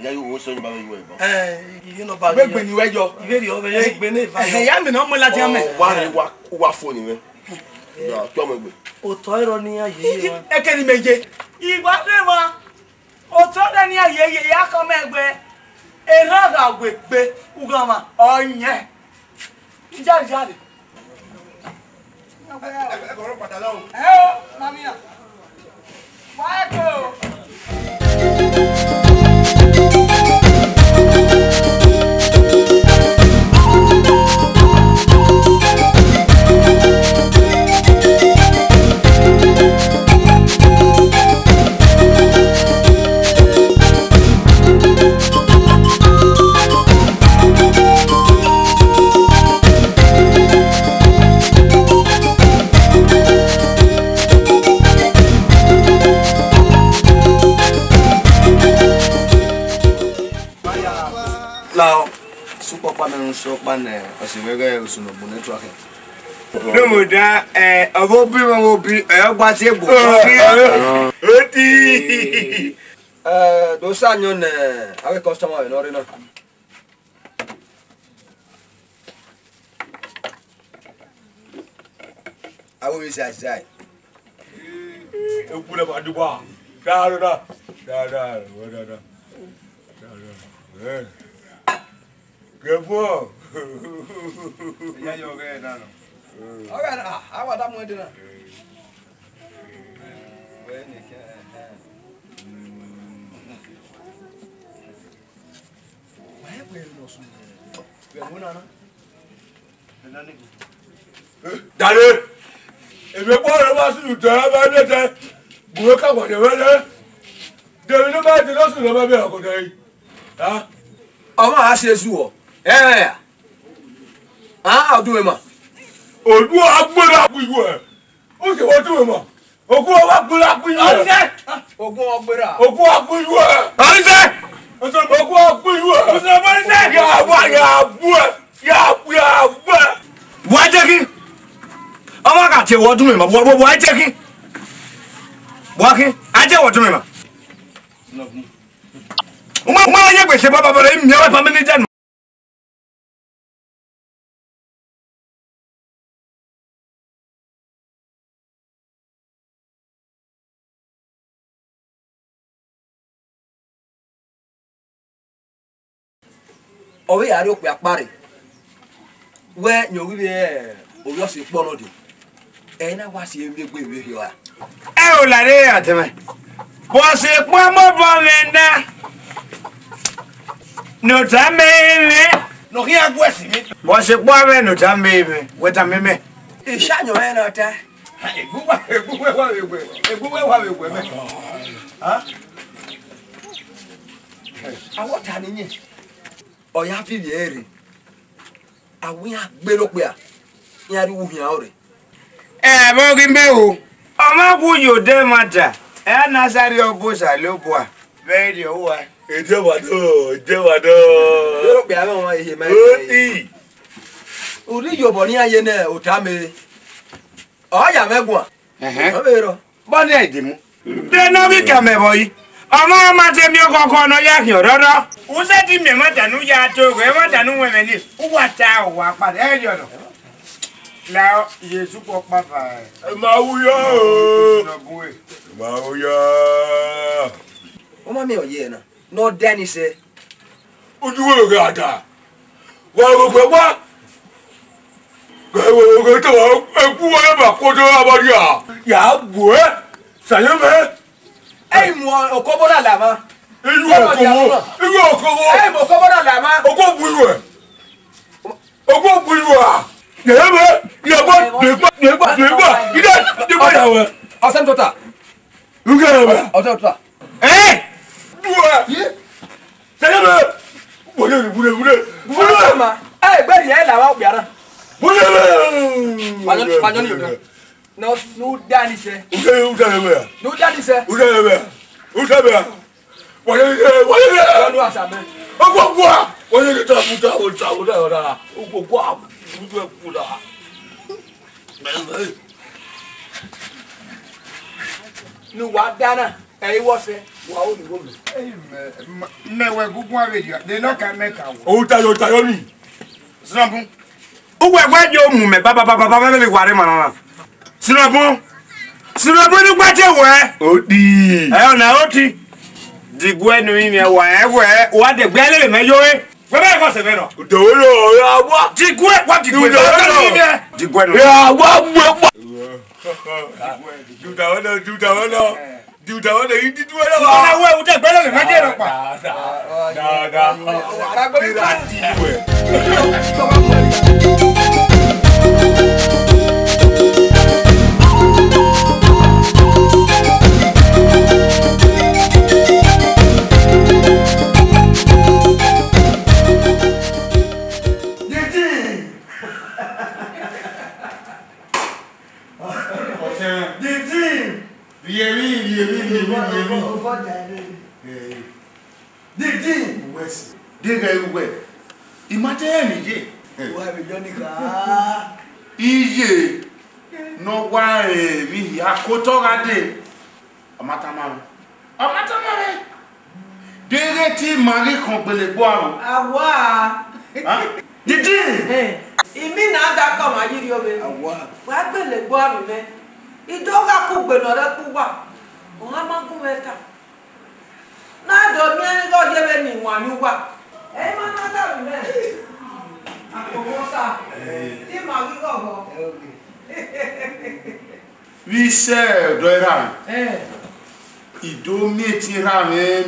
Ya yo wo so ni ba we we ba.
You know ba. Gbegbe ni wejo. Iberi o be gbe ni fa. Ya mi no mo lati ame.
Wa phone me. Ya to mo gbe.
O to iro ni ayeye wa. E ke ni meje. Igba de mo. O to de ni ayeye ya ko megbe. E ra ga gbegbe ugama onye. Jare.
Agora padalão.
Na minha. Vai, pô.
Lao, super panel so panel. Asiwege usuno bonetu ake.
No muda avobi mamobi gba se gbo. Oti.
Do sanyo ne awe customer no re na. Awo mi sai.
Ekule ba duba. Da. Gebo.
Ya yo ge na no. Oga awa da mo de na. We ni ke. Wa pe no sun. Be mo na na. Na ni.
Dale. Ebe po re wa su te ba de te. Buwe ka wa de wele. De ni ba de lo su lo ba be ko de. Ha?
Ọmọ a ṣe su o. Ọdún ẹmọ.
Olú agbéra pìwò ẹ̀. Ó ṣe wọ́n tún ẹmọ. Ògún ọwọ́ agbéra pìwò ẹ̀.
Ọ̀rìṣẹ́. Ògún ọgbéra.
Ògún apìwò ẹ̀.
Ọ̀rìṣẹ́.
Ògún apìwò ẹ̀.
Ọ̀rìṣẹ́.
Yàbú ẹ̀. Yàbú ẹ̀.
Wà á jẹ́ kí. Ọmọ kà tiẹ̀ wọ́n tún ẹmọ. Wà á jẹ́ kí. Wà á kí. Á jẹ́ wọ́n tún ẹmọ. Uma ya gbèsè bàbá bàbá mi ya bàbá mi ní jẹ́nu. Ọ̀wé yàrá òpè àparí. Wẹ́ nyòwí bí orí ọ̀sẹ̀ pọ̀ náà dé. Ẹ̀yin náà wá sí ẹ̀mí gbé ìwé yìí wa.
Ẹ ò láre àtẹ̀mẹ̀. Bọ̀sẹ̀ pọ́n mọ́ bọ̀ mi ná. Nota meme.
No ria gwesi mi.
Bo se po ave nota meme. Weta meme.
Ishanyo he na ta. Eguwe wa we me. Ha? Awo ta ni yin. Oya fi bi ere. Awin agbero pe a. Yan ri wu hian ore.
Bo ri mbe o. Oma ku yo de mata. Na sari obosa lo bo a. Very o wa. Ejewado.
Yoro pe ave won ehe me.
Oti.
Uri yobo ni aye na otame. Oya megun. O bero.
Bo ni edimu. De no bi ka me boyi. Omo ma te mi okoko no ya ki ododo. Use ti me mata nu ya to, we mata nu we ni. Uwa ta o wa pa e yo no. La Yesu po pa fa. Ma wuyo. Ma wuyo.
O ma mi oye na. No Danny say.
Ojuwe ga da. Wa ro pe wa. Go to eku wa ba ko to abari a. Ya bu e. Ça y est,
Hey, moi, au Kobola Lama.
Il est au Kobo.
Hey, mon Kobola Lama.
Au Kobo. Au Kobo. Il est
Ensemble, toi. Toi.
Hey! Ça y est, vous voulez.
Hey, ben, il y a là-bas, ou bien là. Non, nous danissons. Nous danissons. Nous ensemble. Nous Wadana, et il was fait.
Mais ouais, vous pouvez dire, des noms qu'à mettre à vous.
Oh, t'as mis.
C'est bon.
Où est-ce que vous papa, le voir, maman. C'est bon. C'est bon, nous battons, ouais. Oti. On a oti. Dis quoi, nous, ouais, ouais, de belle, les meilleurs. Ouais, mais c'est vrai, non. Dis quoi, dis quoi, dis quoi,
Iye no wa mi akoto gade amatama dere ti mari kan pele gbo arun
Awa.
didi
Imi na da ko ma yiri obe. Awa. Wa gbele gbo ami me. Idoga ku gbe no re ku wa. O ha ma ku meta. Na do mi en go je be mi wa ni wa. E ma na da mi me. Akomosa. Ti ma wi go go.
vi se do era ido mi ti ra mi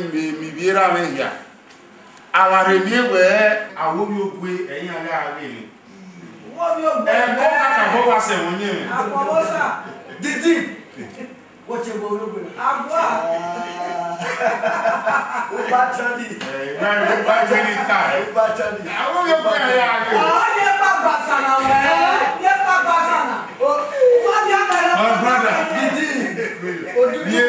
bi ra me ya aware mi we awo mi ogwe eyin ale are ni
Wo mi ogbe
ko ka bo wa se won ni
Akomosa.
didi
What you go look at? Agua.
Ubachani. Ubachani time. Ubachani. Awo yo ko ya ya.
Oh, ye pa basana we. Ye pa basana. Oh, what ya ka ya?
My brother, Didi. Ye.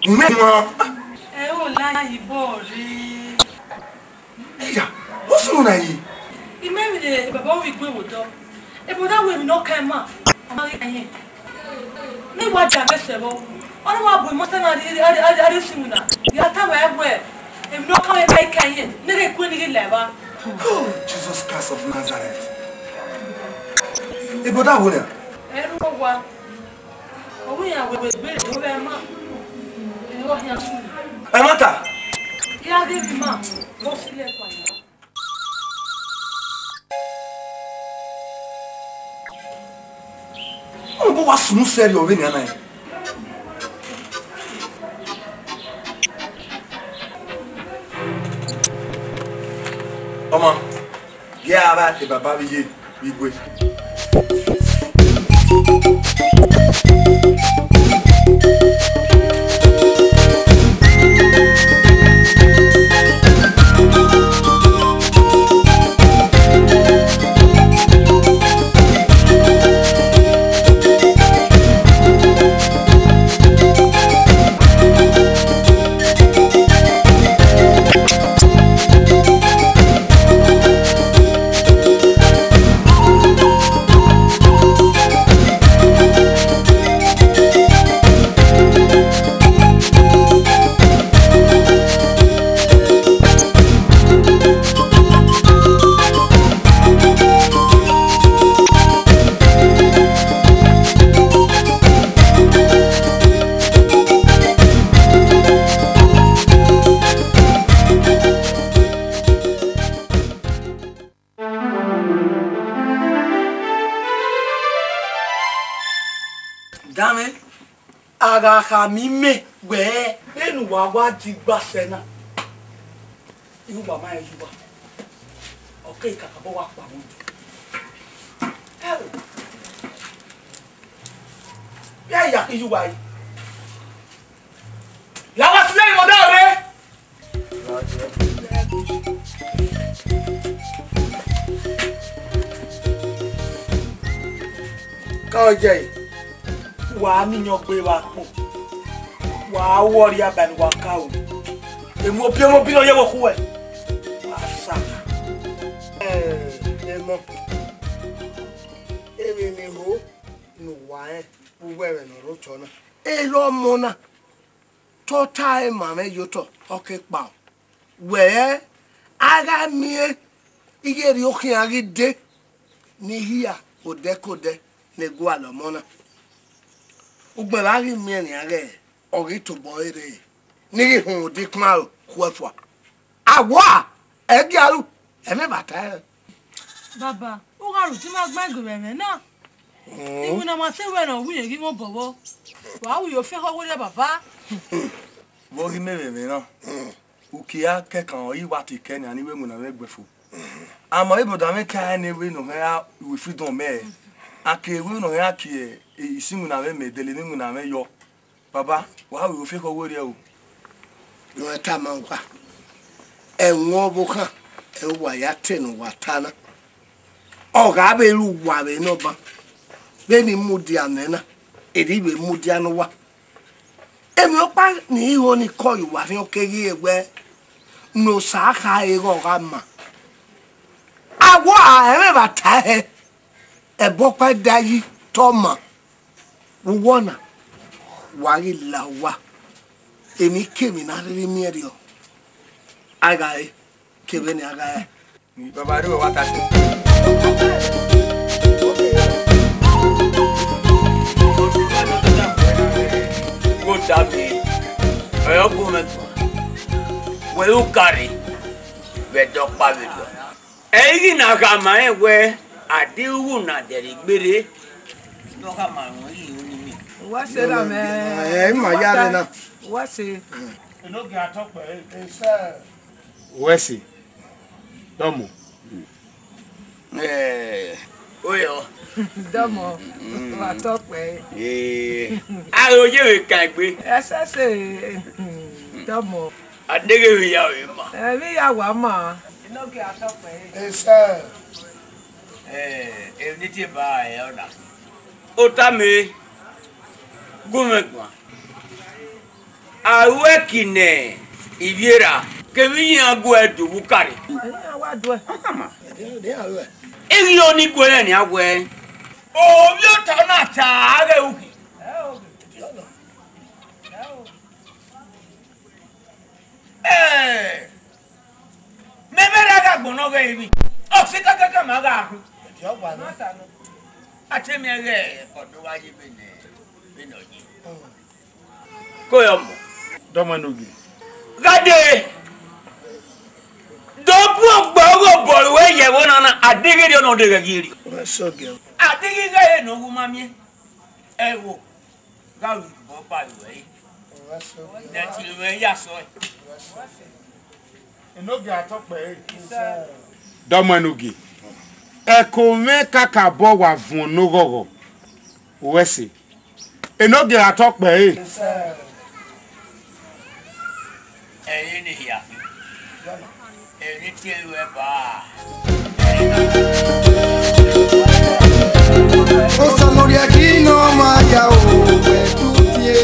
O la ibori.
Iya, what's wrong with you?
Maybe the baba we go with dog. E boda we no come ma. Amari ayen. Me wa jame sebo. Onu wa boy mo sana ari simuna. Ya ta wa egwe. E no come e bai kayen. Ne re ku ni leba.
Oh, Jesus Christ of Nazareth. E boda wo ne?
E ru wa. O we ya we be do be ma. E wa ya su.
Amata.
Ya de bi ma. Go sile kwa ya.
O bo wa sunu sério we ni ana e. Ọmọ, yẹ́ ara ti bàbá mi yé igwe.
Dame, aga mime we enu wa di gbase na. Ihu ba ma ejuba. Okay kakabo wa pa mo. Ya ijuba yi. La wa sile mo da re. Ka oje wa ni yan pe wa po. Wa wori abani wa ka o. Emu obi mo bi lo ye wo ku e. Wa sa.
Emo. Emi mi ho no wa e. Uwere no rocho na. Elo mo na. To time mame yoto okay pa. We aga mie igeri okin agi de ni hia odekode ne gwa lo mo na. Ugbe la ri mie ni age ori to boy re. Ni hun di kma o kwefwa. Awa e di aru e me bata.
Baba, o ga ru ti ma gba igore na. Ibu na ma se we na wu ye gi mo bowo. Wa wu yo fe ko wo le baba.
Wo gi mere na. Ukia ke kan yi wa ti Kenya ni we mu na we gbefo. Ama ibo da me ka ni we no ha we freedom me. Ake we no ha ki isi mu na me dele ni mu na me yo. Baba, wa we fe ko wo re o.
No ta man kwa. Enwo bo kan e wa ya tenu wa tana. O ga be lu wa be no ba. Be ni mudi anena. Edi be mudi anu wa. Emi opa ni iho ni ko yu wa fi okegi egbe no sa ka ego ga ma. Awa e me ba ta he. E bo pa dayi to ma. Wo wona wa ri la wa. Emi kemi na ri mi eri o. Aga e kebe ni aga e.
Ni baba ri wa ta se.
Sabi, eu começo. O cara, vai tocar vídeo. Aí na cama é ué, a Deus na deribere. Toca mais um aí,
Wa se la me.
Ma ya na.
Wa se.
No ga talk pe. Wesi. Domo.
Oyo.
Domo. Wa to pe.
Aroje we kan gbe.
Ese se domo.
Adege we ya we ma.
Mi ya wa ma. No ga to pe.
Ni ti ba e ona. O ta me. Gumegwa. Awe kine ibiera. Kemi yan go edu bukari.
Wa do e.
De awe.
Eri oni gwere ni agwe. O bi o ta na ta aga uki. Me bera ga gbono ga ibi. O se ka ma ga hu.
Yo ba na.
Ate mi ege odo wa ji be no ji. Ko yo mo.
Domo no gi.
Gade. Dobu gboro bolu we ye wona na adege de no de giri.
So girl.
Adege ga ye no wu mami. E wo. Ga wu bo pa we. Na ti we ya so.
No ga talk pe. Domo no gi. E ko me kaka bo wa fun no gogo. Wesi. E no ga talk pe.
E ni ya. Eri ti ewe ba.
O salori aqui no maya o tutie.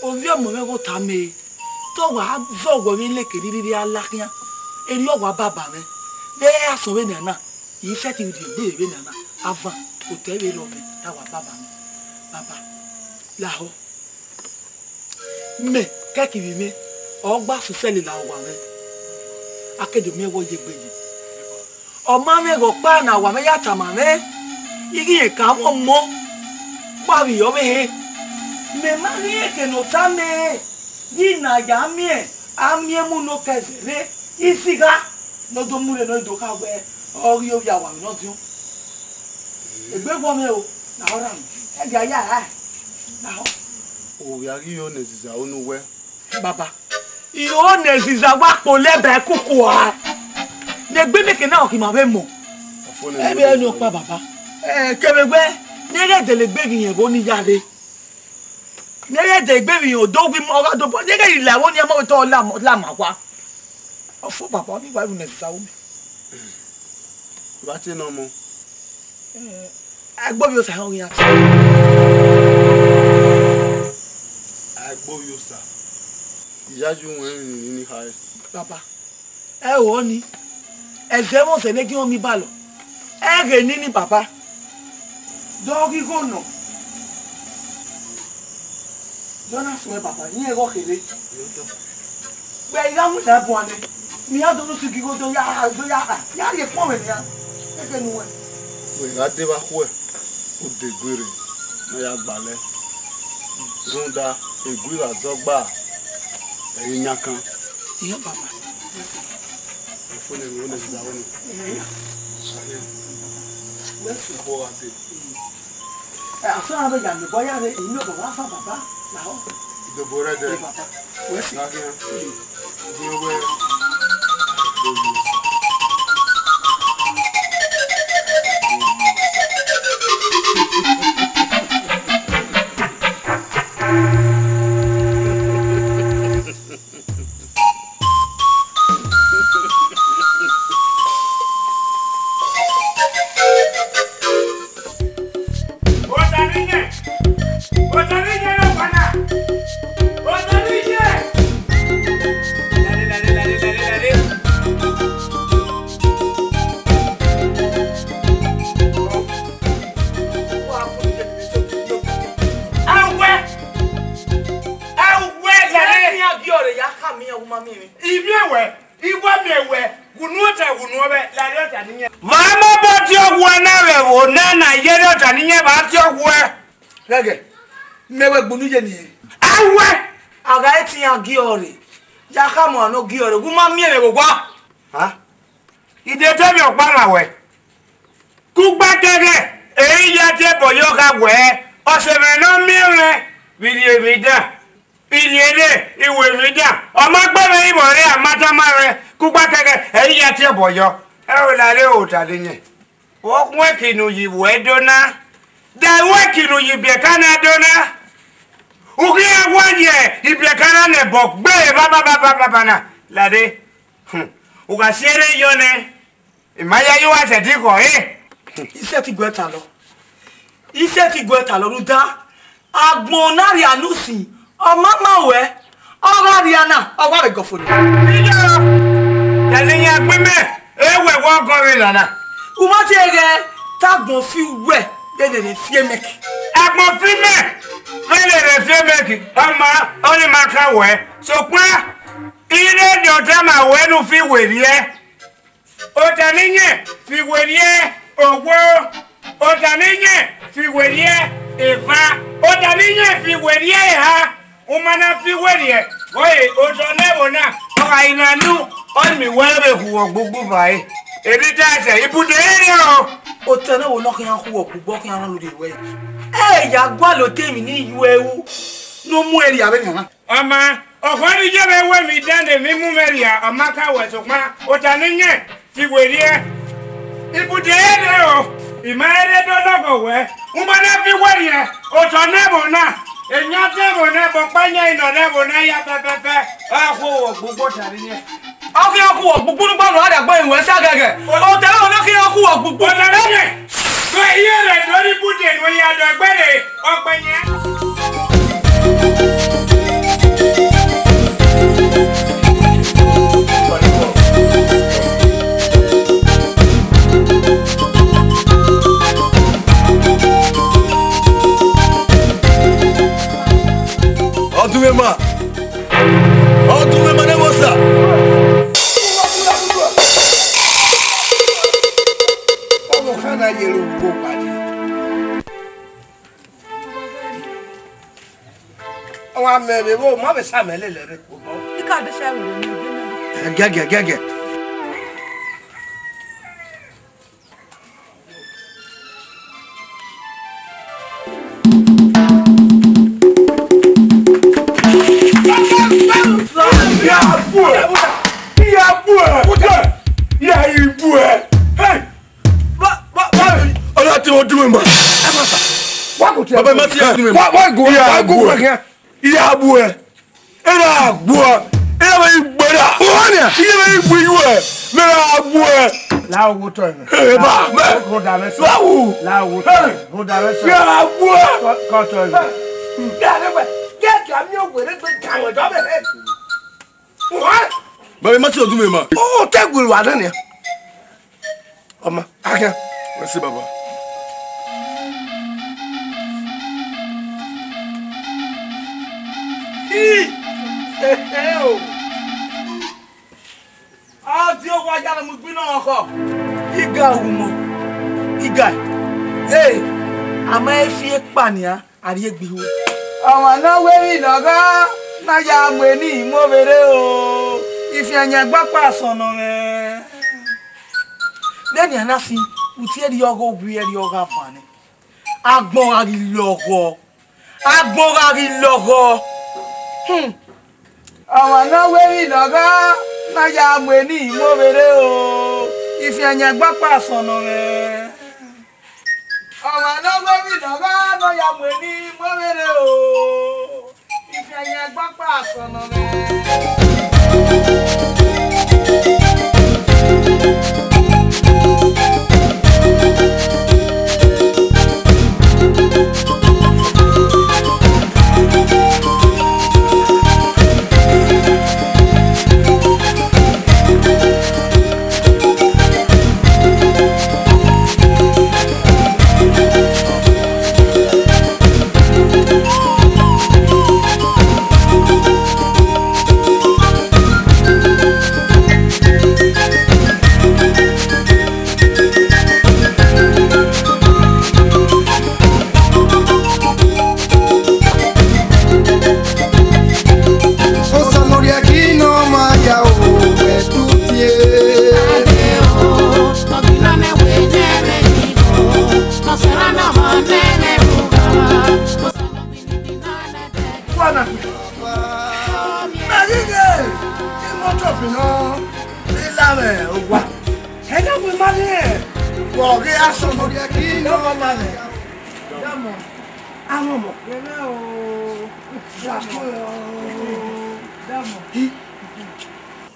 Ovia mo me go tame. To wa zo go mi le kiri alakia. Eri o wa baba me. Be aso we na. Yi fe ti di be na. Ava o te we ro me ta wa baba me. Baba. La ho. Me ka ki bi me. O gba su se le la wa me. Akedo me wo ye gbe yi. Omame go pa na wa me ya tamame. Igi e ka mo mo. Ba wi yo me. Me ma ni ke no tame. Ni na ya mie. Amie mu no kezere. Isiga no do mure no do ka we. Ori o ya wa no ti o. Egbe gbo me o. Na ora mi. E ga ya na ho.
O ya ri yo neziza onu we.
Baba. Iyo neziza wa po lebe kuku a. Ne gbe me ke na o ki ma be mo. E be enu pa baba. Kebegbe nere de le gbe yin bo ni yare. Nere de gbe yin o do bi mo ga do bo nere ila wo ni mo to la ma wa. Ofo baba ni wa neziza wo mi.
Ba ti no mo.
Agbo bi o sa ho yin ati.
Agbo yo sa. Iyaju won ni ha.
Baba. E wo ni. Eze mo se ne ki o mi ba lo. Ege ni baba. Dogi gono. Dona suwe baba, ni ego kere. Be ira mu na bo ane. Mi a do no sigi go do ya. Ya ye po me ya. Ege nu we.
We ga de ba ku e. O de gbere. Na ya gbale. Zunda egura zogba. Eyin kan.
Iya baba.
Fone mi wona za woni. Let's go at it.
After I began the boy, you know the laugh of Papa. Now,
the Bora de
Papa. Where's
not here? Where?
Giore ya kamo no giore guma miere go gwa ha ide te mi opa na we ku gba kege e ya te boyo ka we o se me no miere video vida ilele iwe vida o ma gbe me ibo re amata mare ku gba kege e ya te boyo e o la le o ta le yen o kun e kinu yi we dona da we kinu yi be kana dona Uki agwanye ibekana ne bokbe baba na lade uga sere yone imaya yo ase ti ko ise ti gweta lo ruda agbon nari anusi o mama we ora riana o wa be gofoni ijo tele yan gbe me ewe wo gorin lana uma ti ege tagbon fi we de fi mek agbon fi me Vele fe meki ama oni maka we so pa ile do tama we nu fi werie o taninye fi werie owo o taninye fi werie eva o taninye fi werie ha o mana fi werie oye o so nebo na o aina nu on mi webe huwo gbugbu bai ebi ta se ibude ere o tana wo no kan huwo gbugbo kan ran lo de we ya gwa lo temi ni yuewu no mu eri abe nana ama okwani je be we mi dande mi mu meria amaka we so pa o taninye ti werie ibude ere o imaere do logo we umana fi werie o to nebo na enya tebo nebo panya ino nebo na ya pepepe aho gbugbo taninye aki aku gbugbo nu gba no ada gba iwe sa gege o tele o na ki aku gbugbo taninye Go here, Dori Putin, when you are the better, open
wa me be wo ma be sa me le re ko bo
ika de se we ni
gege
Baba ma ti ya dun me. Wa go here. Iya bu e. Era gbo. Era ba igbera. O ni. Iya ba igbo yu e. Me ra gbo e.
La wo to e.
E ba me.
Go da me so.
La
wo to. Go da me so.
Ya gbo e.
Ko to e. Ya de ba. Ya ka mi o gbere gbe kan o do be. What?
Baba ma ti o dun me ma.
O te gbe wa na ni. Ọmọ akin.
Wa si baba.
Tí ó wá jára mú gbí náà kọ́. Iga òmò. Iga. Àmọ́ ẹ fi pànìyàn àríyé gbìwó. Àwọn náà wérí lọ́gọ́ náà ya mú ní ìmọ̀wéré o. Ìfi ẹ̀yàn gbápá sọ̀nà rẹ̀. Lẹ́ni àná sí, ùtí ẹ̀rí ọgọ́ òbí ẹ̀rí ọgọ́ àfààní. Agbọ́nrarí lọ́gọ́. Agbọ́nrarí lọ́gọ́. Àwọn náà wérí lọ́gọ́ náà ya mú ní ìmọ̀wéré o. Ìfi ẹ̀yàn gbápá sọ̀nà rẹ̀. Àwọn náà wérí lọ́gọ́ náà ya mú ní ìmọ̀wéré o. Ìfi ẹ̀yàn gbápá sọ̀nà rẹ̀.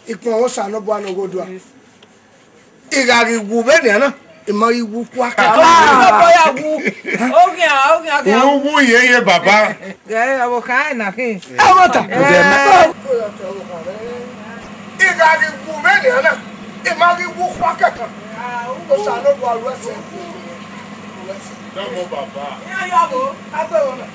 Ikpon o sa no bo anogodo a. Igari wu be ni na. Imo iwu kwa ka.
Baba ya wu. Oge.
Wu ye baba.
Abo kai na kin.
Amota. Igari wu be ni na. Imo iwu kwa ka ka. O sa no bo aru ese.
Domo baba.
Ya bo. Agbe wona.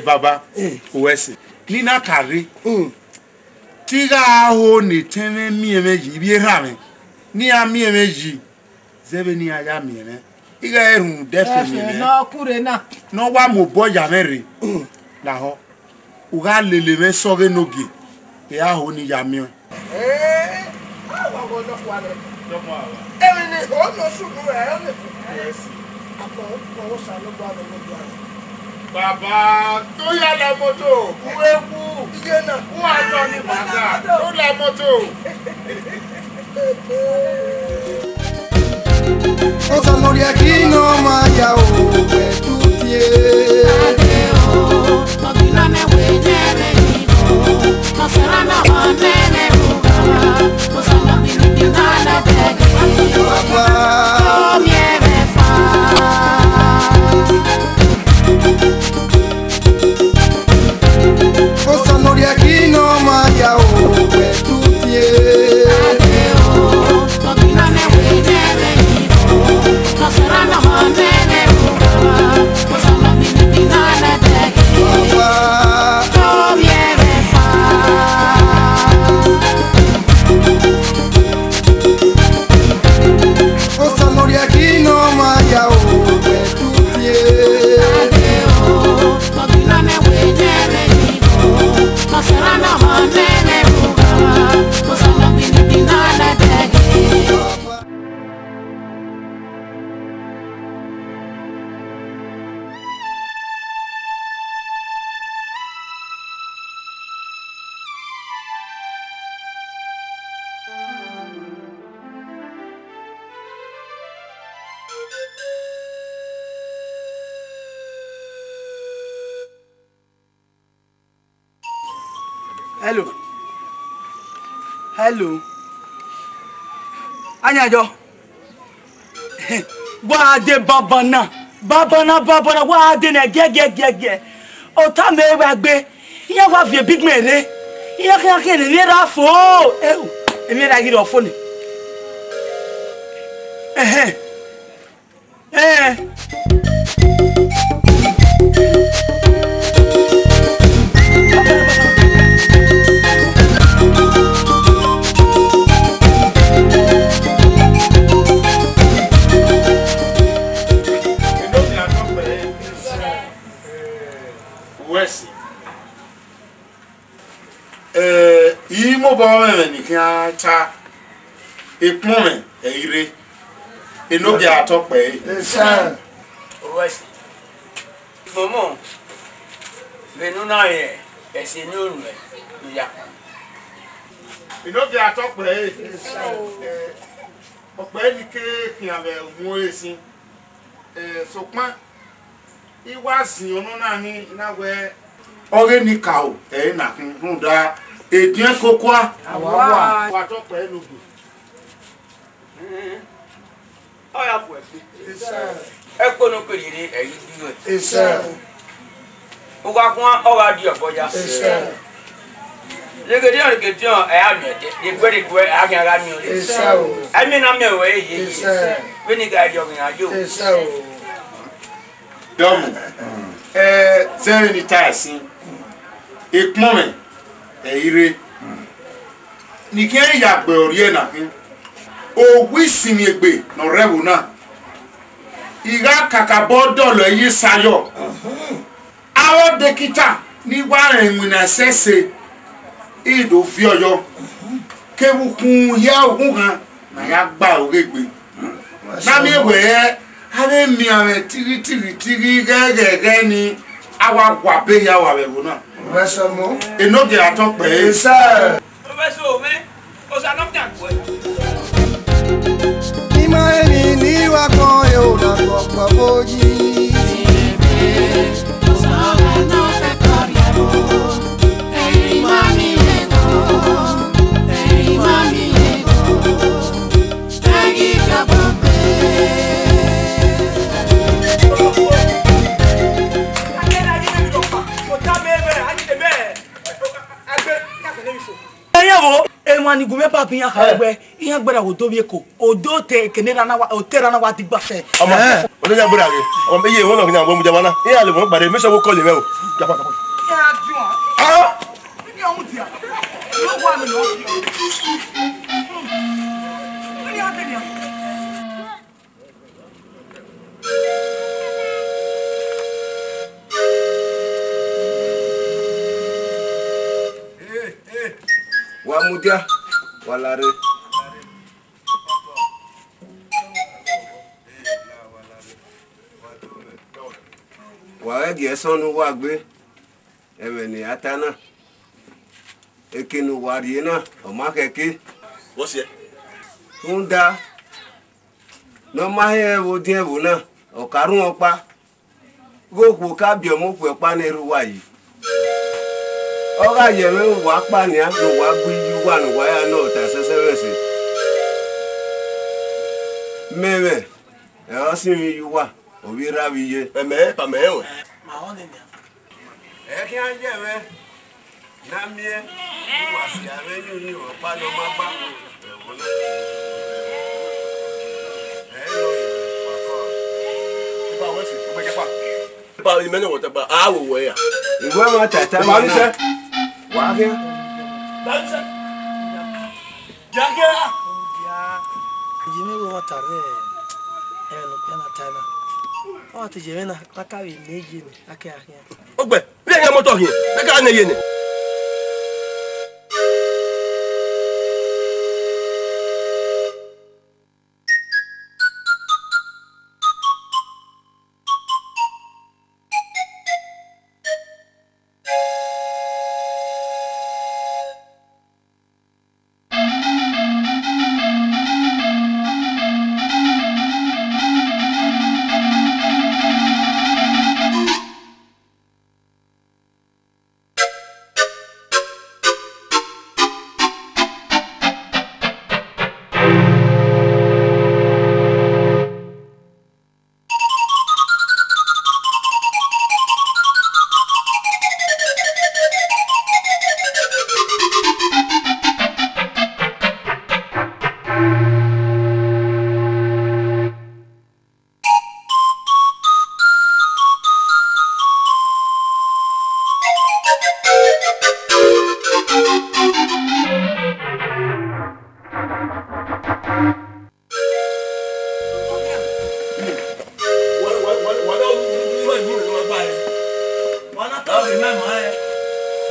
Baba, Wesi, Nina Kari, Tiga ho ni teme miemeji, bi rame, ni a miemeji, zebeni aya mieme, iga erun defe mieme,
no kure na,
no wa mo boya mere, la ho, uga lele me soge nogi, e a ho ni ya mie.
Awa go no kwa le. Emi ni o no sunu e o le. Apo o sa no gba no gba.
Baba, to ya la moto, kueku,
Ige na,
wa jo ni baga, to la moto.
O sanori aqui no maya o tutie.
Adeo, obila me we nere nibo, no será na manene ruga, o sanori ni nada tege, o miere fa.
O sanori aqui no maya o tutie.
Adeo, obila me we nere nibo, no será na manene
Hello. Hello. Anyajo. Wa de babana. Babana wa de na ge. O ta me wa gbe. Iya wa vie big mere. Iya kan ni ra fo. Emi ra gidi ofo ni.
Imo bawe ni kan cha ipon me eire enobi atope
Esa West Momo Venu na ye ese ni onwe ya
enobi atope ope ni ke kian be mu esin sopan iwasin onu na hin na we ore ni ka o na kun da edien kokwa awa wa to pe nugu
oya po e ko no perire eyi diwe o gwa kun o wa di oboja legede on ke tion e amete de gwe a kan ga mi o emi na me we ye we ni ga jo mi ajo
domo zeri ni tasin ipon me eire ni ke ya gbe ori e na fin o wisimi egbe no rewu na iga kakabo dolo yi sayo awo dekita ni wa enwu na sese ido fi oyo kewukun ya ogun kan na ya gba oregbe na mi we ave mi ave tiri gege ni awa gwa be ya wa bewu na
Wesomo
enoge atope
esa Weso me o sa no tan ko
Imaeni ni wa kon yo na ko boji
O sa no fe koriamo Ei mami Tangi kabobe
Emani gume papi ya kagbe iya gbara wo dobi eko odo te kenera na wa o tera na wa ti gbafe
Omo o le gbara re omo iye won lo ni àwọn mu jabana iya le mo gbare me so wo call me o japa japa
ya juan ni o mutia lo wa mi lo ni ate ni
wa mudia walare wa ege sonu wa gbe ewe ni atana ekenu wari na o ma keke
wo se
tunda no ma he wo die wo na o karun opa goku ka bi o mo pe pa ni ru wa yi Oga yeme wa pa ni a no wa gbi yu wa no wa ya no ta sesewese. Meme e o si mi yu wa o bi ra bi ye.
me pa me we
ma o ni
E ki an je we na mi e wa si ave ni o pa no ma pa.
pa we se o be japa pa ni me no wo ta pa a wo we ya
Iwe ma tata ma ni se. Wa ke.
Dansa. Jagera.
jime wo matare no pena tana o ti jime na akawi meji ni ake ahia
ogbe bi e moto hin be ka na ye ni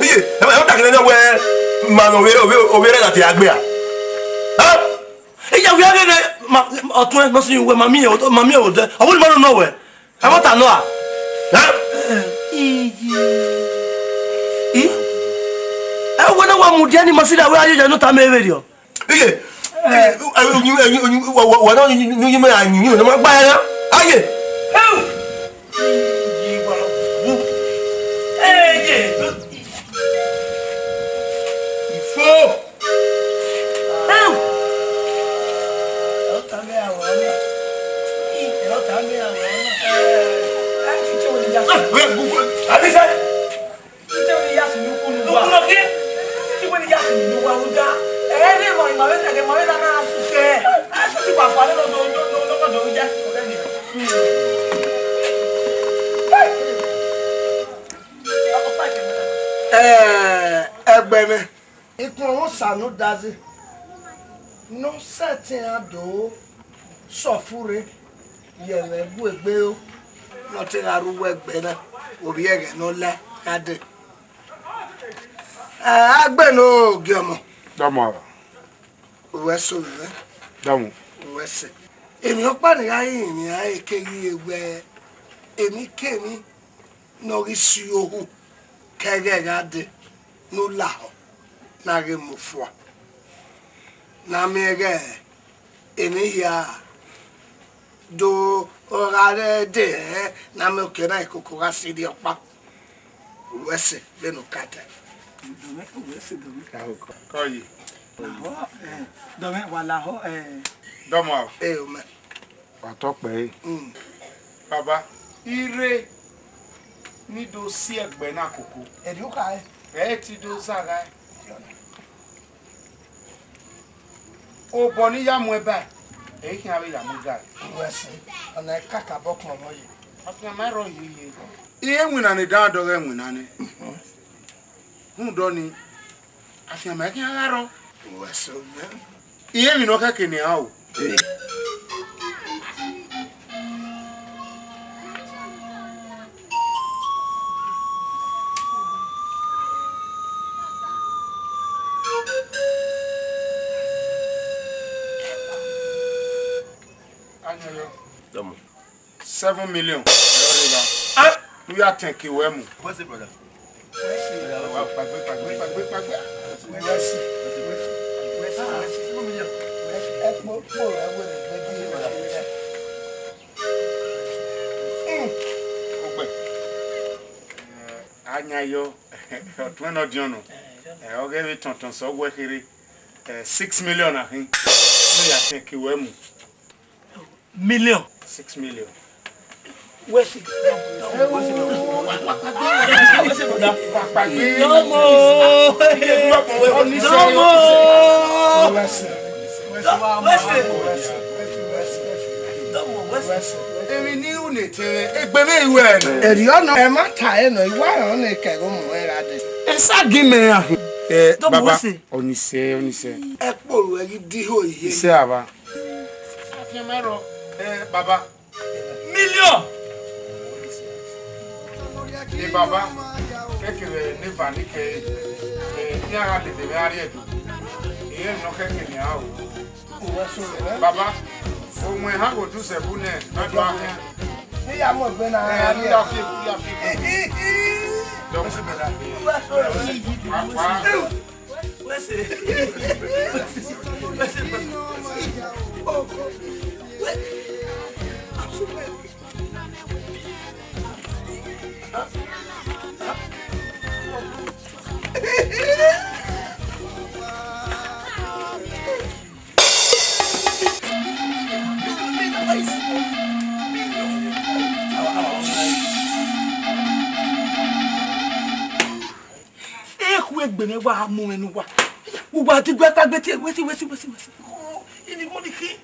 Aye, e ta kele we ma no we re láti agbe a. Ha? E ja we agbe ma otun no sin we mami o de. Owo ni ma no we. E mo ta no a. Ha? E wo na wa mu dia ni masida we aye no ta me we dio. Iye. Wa no ni me anyu na ma gba ya. Aye.
Egbeme ikun o sanu dazi no setting ado sofure yele bu egbe o no ti aruwo egbe na ori ege no le ade agbe no giomo
Damo.
Weso le
Damo.
Wese emi o pa ni ayi ni ayi keyi egbe emi kemi no ri si ohu kege gade no laho na ge mufwa na mege emi ya do orare de na me okena ikokora sidi opa wese be no kata wese do
Koyi.
Dome wala ho
Damo.
o me
Wa to pe. Baba, ire ni do si egbe na koko.
eri o ka
Ti do saga. O bo ni ya mu e ba. Kin awe ya mu ga.
wese ona kaka bokmo moye
Afia ma ro yiye. Iye nwina ni dan do ge nwina ni. Do ni. Afia ma kin agaro.
wese o me
Iye mi no ka kini ha o.
Damo.
7 million. We are taking wemu.
What's it, brother?
Anyayo, otwen odiono. Oge we tonton so gwe kiri 6 million ahin. We are taking wemu.
million
6 million.
wese
Emi ni unete egbe me iwe no.
eri ona e ma ta e no iwa ona ke go mo era de
Esa gime ahin. Baba, onise.
e poru e di ho iye
Ise aba. Afia maro baba.
million
Ni baba kekere ni vani ke ni ara de be ari edu. Iye no keke ni awo. Baba, o mo ha go du se bu ne na do ahia.
ni ya mo gbe na ari
Ya fi. Don't se bela.
Egbene wa mu enu wa. Ugba ti gbe tagbe ti wesi. Ini mo ni ki.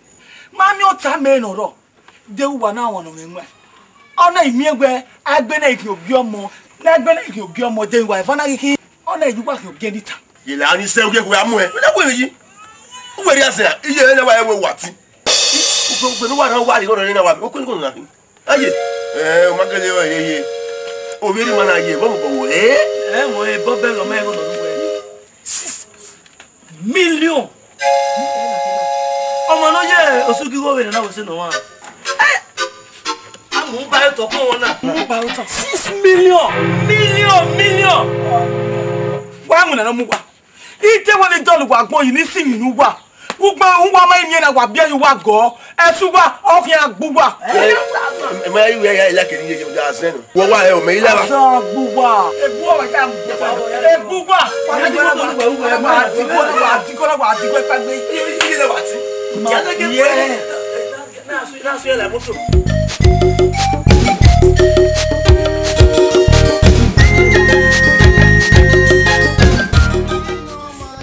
Mami o ta me no ro. De wa na won no enwe. Ona imi egbe agbe na ikin obi omo. Na agbe na ikin obi omo de wa ifana ki. Ona ejuwa ki obi edita.
Ile ani se oge ko amu e. Na wo yi. O weri ase iye na wa ewe wati. O gbe no wa na wa ri ro ni na wa. O ko ni ko na. Aye. O magele o yeye. Obiri mana ye bo bo
mo e bo be lo me go no 6 millions. Ọmọ no ye osugi go we na wo se no wa. Amu ba to ko won na. Mu ba to 6 millions.
Wa mu na mu kwa. Ite woni dolu kwa gbon yi ni sin nu wa. Ugba unwa ma yin na wa bia yu wa go. Esu wa okin agbugba.
Ma yu ya ila ke ni ye ja sen. Wo wa e o me ila wa.
So gbugba. Ebu o wa ja gbugba. Wa ni ko lu wa ma ti ko la wa ti ko pa gbe.
Ile le wa ti. Ya na ke na su la moto.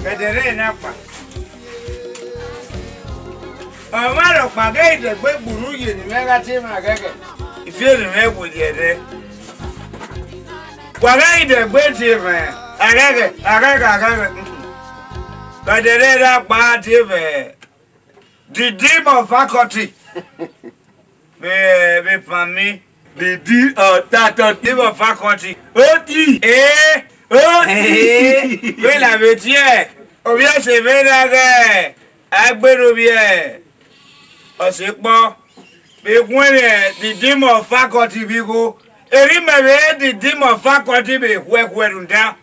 Kedere na pa. Omaro page ide gbe gburu ye ni mega ti ma gege. Ifere me wo de. Waga ide gbe ti me. Agege. Kedere na pa ti me. The dream of faculty. Be family.
The D of that
dream of faculty. Oti. Oti. We la vetie. Obi se ve na ge. Agbero bi e. Osepo be gwere the dream of faculty bi go eri mebe the dream of faculty be kwekwerunda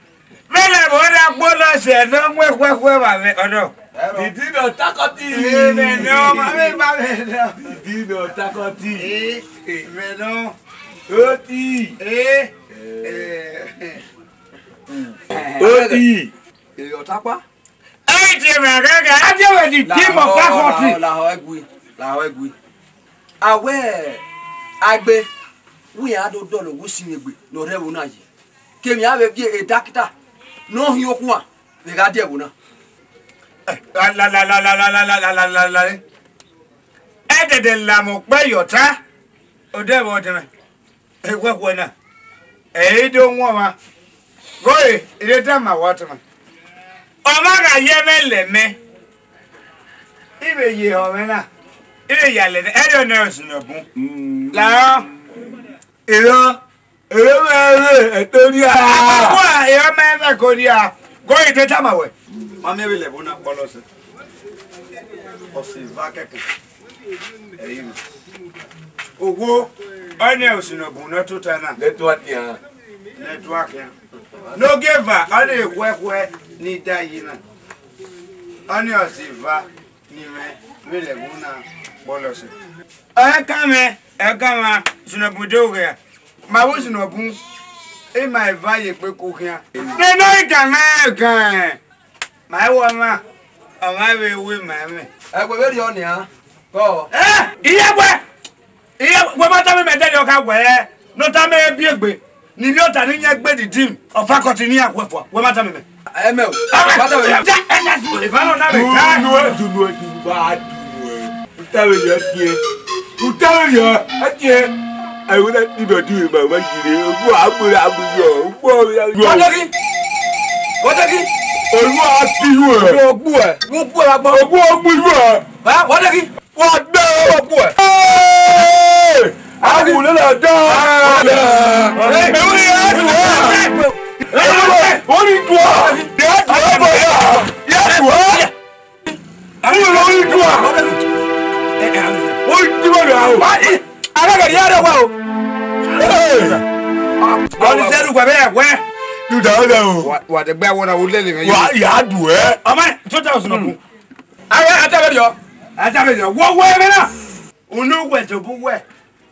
mele boda gbola se no kwekwe ba me odo
the dream of faculty
me no ma me ba me no
the dream of faculty
me no
oti
oti
e otapa
ai je me gaga aje the dream of faculty
la ho egui awe agbe wi ado dolo wo si egbe no rewo na yi kemi ave bi e doctor no hi okun a be ga de wo na
la e de la mo pe yota o de wo de me e kwekwe na e do won ma goe ile ta ma wa to ma o ma ga ye me le me ibe ye o me na ile ya le e do na sunu bun la iro me etori a wa e me ko dia goe de ta ma we
ma me le bona polo se o si va keke eyin
owo anya osunu bun na to ta na
network ya
no giver ani kwekwe ni dayi na ani osiva ni me le buna bolosi e kama sunobu doge ma wo sunobu e ma vaye pe ko kian ne no ikan ma wo ma o ma we ma me
e gbe be ri oni a ko
iye gbe ba ta me de yo ka gbe no ta me bi egbe ni bi o ta ni yen gbe di team of faculty ni akwefo we ma ta me
eme o ba ta we
ja ena si le fa no na be
du ba utawe yo tie atie I will not need to do it, my jire ogbo agbere abuyo ogbo ya
Wodeki
olú apiwo e
ogbo e mo po la gbo
ogbo ogbo e
ha wodeki
wo gbe ogbo
e
awu le la da Only toi!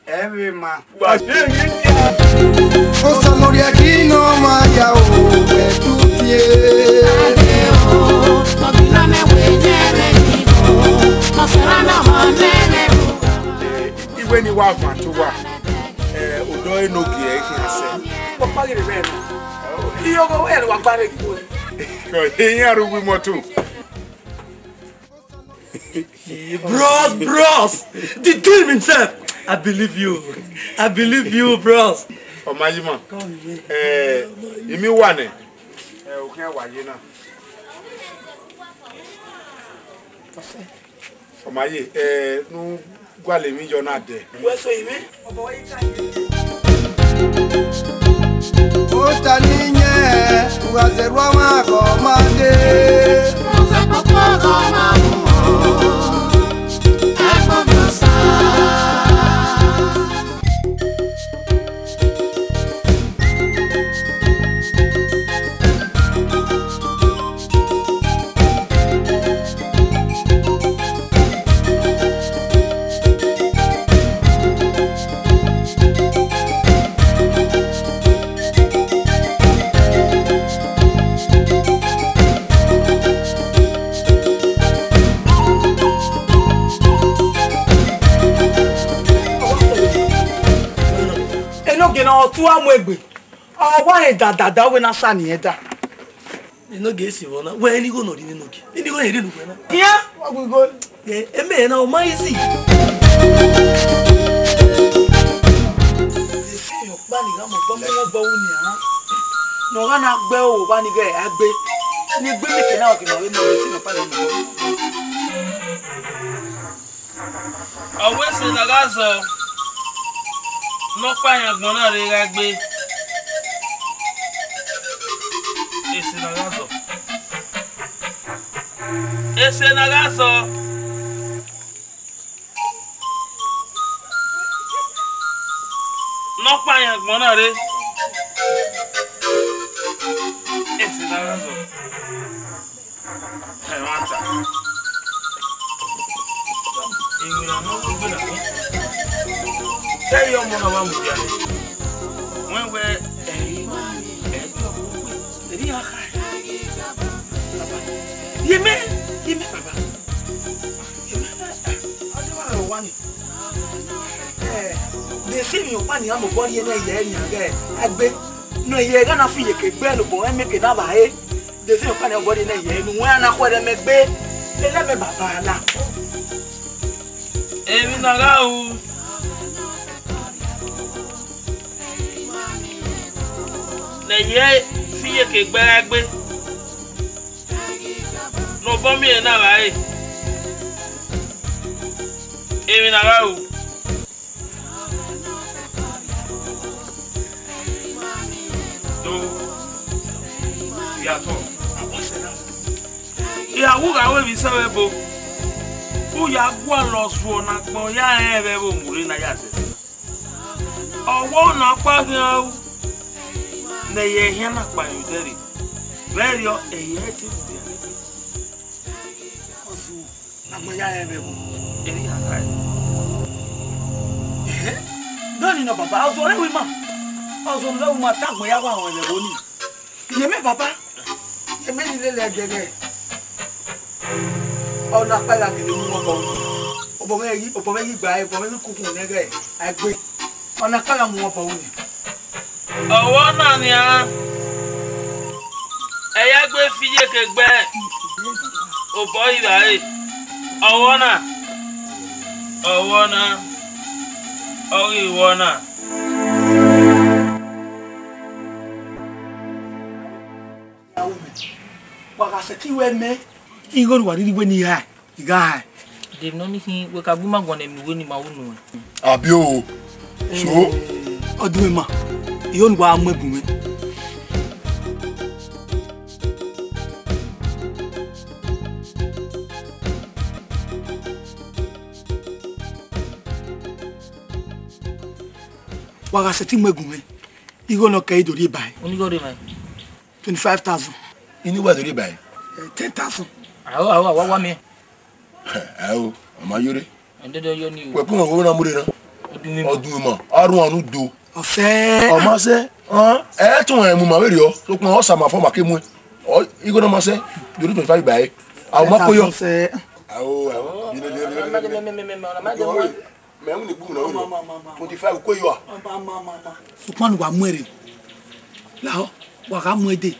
Every man.
O salori aqui no maya o betutie.
Iwe ni wa fa to wa. Odo enogi e ki ase.
Ko pagi re be. Iyo go we wa pare ki.
Ko yin arugu moto.
Bros, the team himself. I believe you, bros.
Omayima. Imi wa ne. O kan wa ye na. Omaye, nu gwale mi jo na de.
Wo so imi? Obo yi ka.
Otaninye Ugazerwa makomande
Mufe popogo mamuo Ekobiosa
otu amwegbe ọgba dada we na sani eda
no ge si wona we ni go no di ninu ki ni go eri lugbe na
ya ogbo
eme na o ma easy
si yo pa ni ga mo bo mo bo ni ha no ga na gbe o ba ni ge agbe ni gbe mi ke na o ki no we mo si no pa ni mo
awe se na ga so no pa yan gbon na re ga gbe ese na ga so no pa yan gbon na re ese na ga so he wanta ingi na mo gbe na say yo mo na wa mu ya when we Yeme baba. Yeme adewa wani. De se mi o pa ni amo bo ye na ye ni age agbe no ye ga na fi ye ke gbe lo bo e me ke na ba e de se o pa ni o bo na ye nu wan na ko de me gbe ele me baba la emi na ga o le ye fi ye ke gbe agbe no bombi na vai emi na ga o do ya to abosena ya wu ga we bi sawe bo u ya gwa lo so na gbon ya ebe bo muri na ya sese owo na pa gan na ye hia na pa yu deri radio eye ti
ya ebe bo
eri aka
doni no baba ozo re wi ma tagbo ya wa won ebe bo ni yeme baba yeme ni le gege ona pala ke ni mo bo obo me yi gba obo me kukun nege agbe ona pala mo bo ni
owo na ni a eya gbe fiye ke gbe obo ira e Awana
waka seti we me igor wari we ni ha iga
de no ni hin we ka bu ma gbon emi we ni ma wonu
abi o so
odun ma iyo nwa amebu me waka seti megume igo no kai dori bai
oni go re mai
25,000
ini wa dori bai
10,000
awo wa me
awo amayore
ende do yo ni
we kun wo na mure na odun mo arun anu do
ose
o ma se tun mu ma we ri o so pon o sama fo ma ke mu igo no ma se dori 25 bai awo ma ko yo awo me un ibu na o 25 ko yo
supon wa mwere la wa ka mwede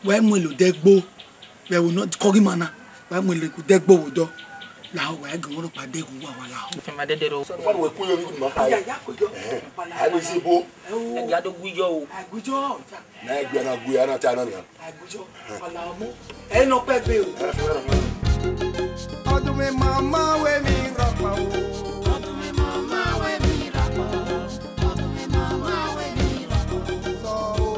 we mwelo degbo we will not kogi mana we mwelo ku degbo wodo la wa ga won pa degu wa la
fe ma dede ro
fa we ko yo mi ma ka ya ko jo abi si bo
e ga do gujo o
agujo
na egbe na gu ya na ta na ni
agujo ala mo e no pe be o
ọdún mi mama we mi rapa o
ọdún mi mama we mi rapa ọdún mi mama we mi rapa
so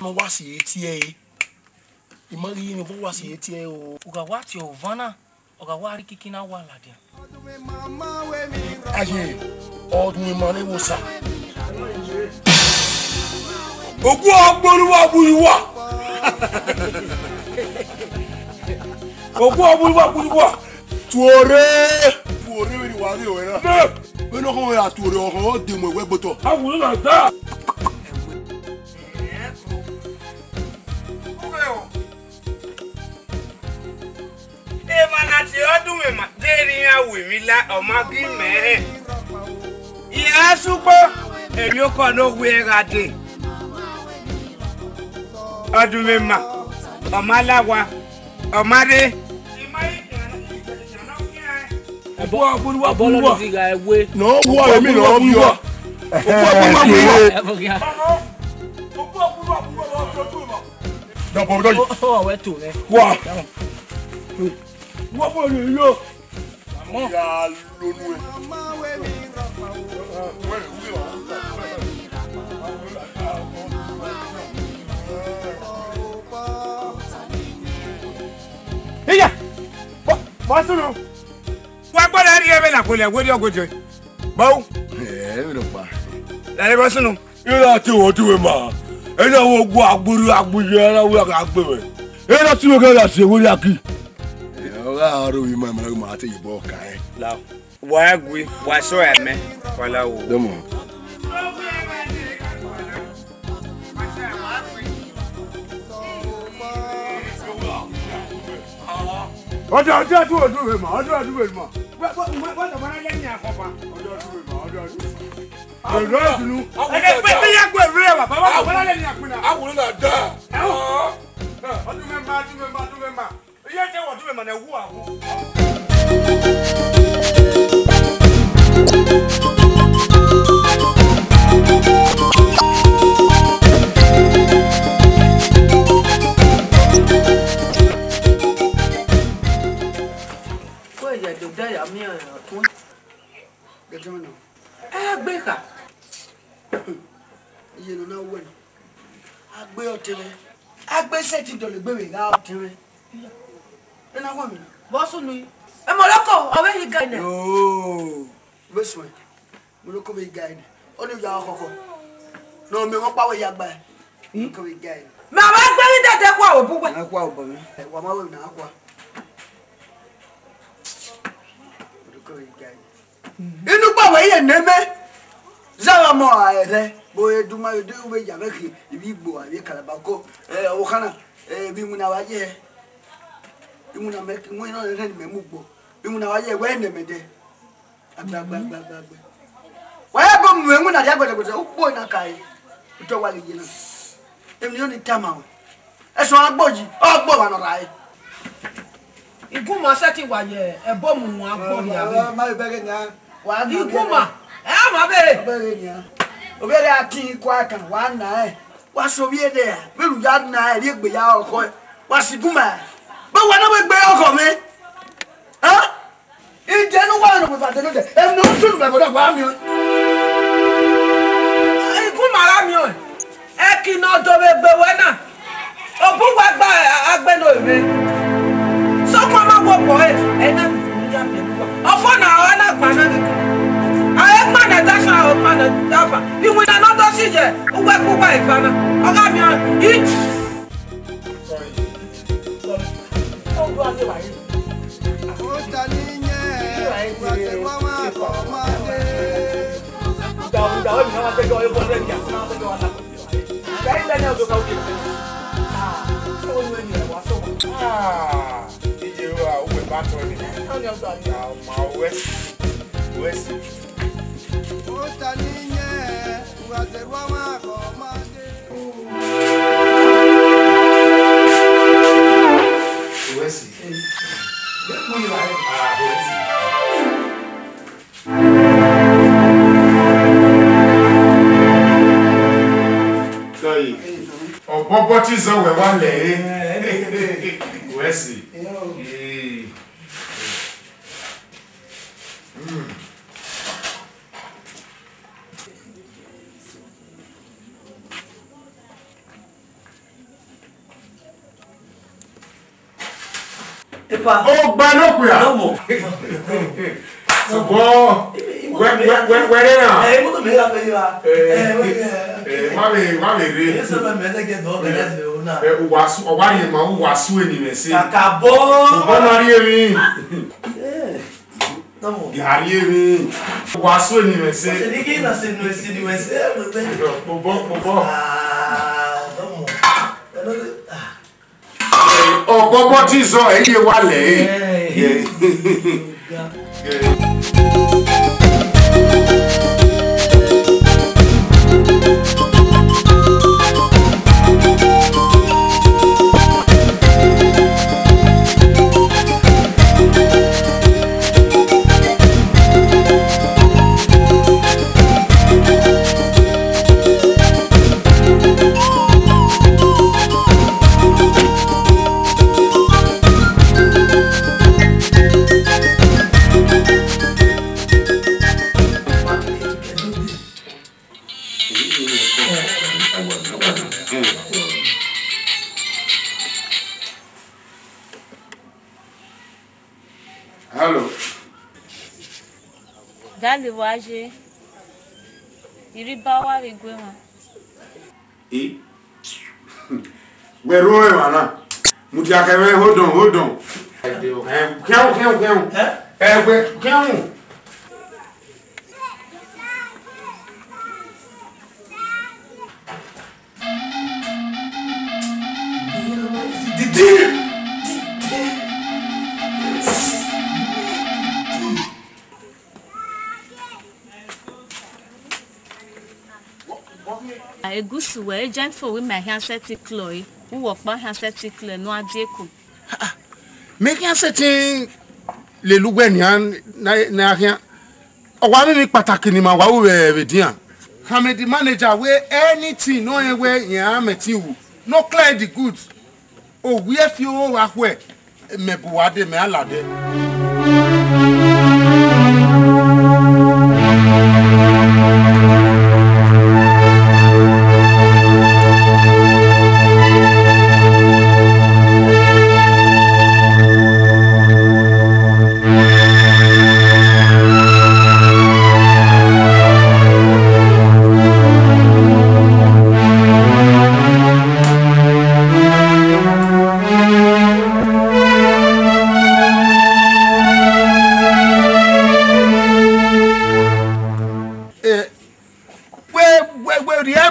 On va see it. Imagine you go see it.
Uga wati ovana. Uga wari kikina wala dia.
Aye. Ọdún mane wosa.
Ogu agboruwa buruwa. Ogu agboruwa buruwa. Tuore we ni wa ri o era. We no ko ya tuore o de mo we gboto. Awuru na da.
Mana ti ọdún mi ma deri awe mi la omagi me. Iya supo èmi o ko no we rade. Ọdún mi ma omalawa omade.
Ebo aburuwa buruwa.
No wo èmi no buruwa.
Dàpọ̀ dọ́yì.
Oh, where to, man?
Wá. Wọ́n fún ẹni yóò. Ya lónú ẹ.
Iya! Wá sunu. Wá gbọ́dọ̀ rí ẹbẹ̀ làkúlẹ̀ wọ́dí ọgọ́jọ. Báwo?
Mi ló pa.
Lẹ́yìn bọ́ sunu.
Yóò láti wọ́n tí wọ́n máa. Ẹni àwọn ogun agbóru agbóyè aláwọ̀ àgbẹ̀wẹ̀. Ẹni láti wọ́n kẹ́lá sí ewúrẹ́ akí. Ọ̀rọ̀ àárọ̀ yìí máa mẹ́rin máa tẹ̀yìn bọ́ ọ̀ka ẹ̀.
Wà á gbé wà á sọ ẹ̀mẹ́ wàlá wò.
Dẹ́mọ̀.
Ọjọ́ àdúgbò dúró mọ́, ọjọ́ àdúgbò mọ́. Wọ́n tọ̀ mọ́ná lẹ́yìn àkọ́fà. Ọjọ́ àdúgbò mọ́, ọjọ́ àdúgbò. Ọjọ́ àdúgbò. Ẹ̀jẹ̀ pé bí yàgbé ìrẹ́ wà, bàbá wà wọ́n lẹ́yìn àpínà.
Àwòrán náà dá.
Ọdún mẹ́mbà. Iye jẹ́ wọ̀ ọdún mẹ́mbà náà wú àwọn.
Gbé ka iye no na wo ni agbe otere agbe seti do le gbewe ga otere e na wo mi bo sunu e mo loko owe yi ga ni oh be so mo loko be ga ni o ni ya kokoko no mi won pawe ya gba e ko be ga ni ma ba gbe ni tete kwa obu gbe kwa obo mi wa ma we na kwa o ko be ga ni inu pa we ye neme Zara mo aere boye duma de ube ya meki ibi gbo abi kalabako o kana bi mu na waje bi mu na meki mu ina re ni memu gbo bi mu na waje we ne mede agbagba wa ya go mu na dia gbede o po na kai to wa le jina emi oni tama o eso agboji ogbo wa no rai
iguma seti wa ye ebo mu agbo ya bi
ma be ge na wa
iguma ma bere
obere ati kwa kan wa na wa so bi ede ya meru ya na ri egbe ya oko wa siguma ba wa na we gbe oko mi ha ije nu wa no be fa de no de em no sunu be bodo wa mi
iguma ra mi o e ki no do be gbe we na obu wa gba agbe no ire so ko ma wo po e na mi ya me ofo na wa na pa na ni aye mana dasha o mana dafa bi mo na no do sije o we ku ba ifana oga mi it sorry o do ade wa yi
o ta ni nye wa te wa ma ko ma de
da o ni na te go e bo le ya na te go ala ko ga ile ne o do ka o ti o ni ni wa so
Iye wa o we ba to ni.
o ni o do
Ya ma we si.
Ota niñe, ugaterwa mako mande.
Wesi.
Muy bien.
Wesi. Doyi. Obobo ti so we wa le. Wesi.
pas.
Oh, bah non, quoi.
Non, mon.
Bon. Ouais, là.
Eh, moi, mais là, mais là.
Mami,
ça va me dire que non, mais là, on a.
o wa ye ma o wa su eni me se.
Acabou.
O ba na ri mi.
Não, mon.
Gari mi. O wa su eni me se.
Você ninguém nasceu no esse de você, não tem.
Bobo.
Ah, não, mon.
O bobo ti so eyi wa le. Hello.
Dale waje. Iriba wa regwe ma.
We roe wana. Muti akawe hold on. Kian. We kian.
Egusu we agent for we my handset Chloe. Who work my handset Chloe no adieku.
Make handset le lugbe ni na ahia. Owa mi pataki ni ma wa we dian. I'm the manager where anything no anywhere yan metin no clear the goods. Oh, we have you wa where me buade me alade.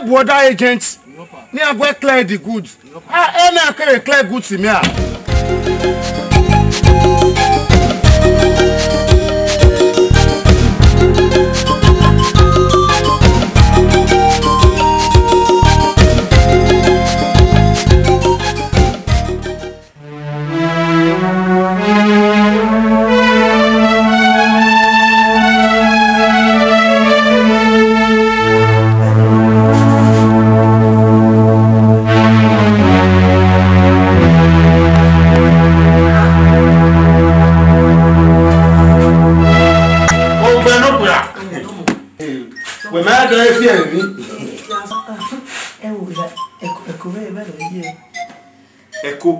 Border agents near go clear the goods. I can clear goods in here. Echo.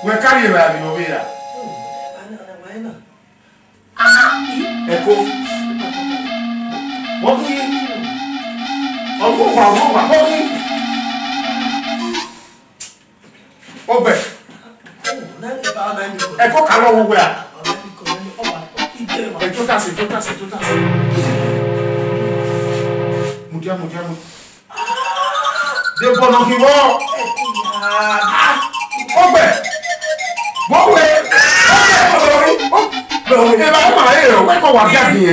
Where can you have your way? Echo. What do you? Echo cannot wear. De bono ki wo. Ogbe. Bowe. Ogbe. E ba ma e o, we ko wa ga bi e.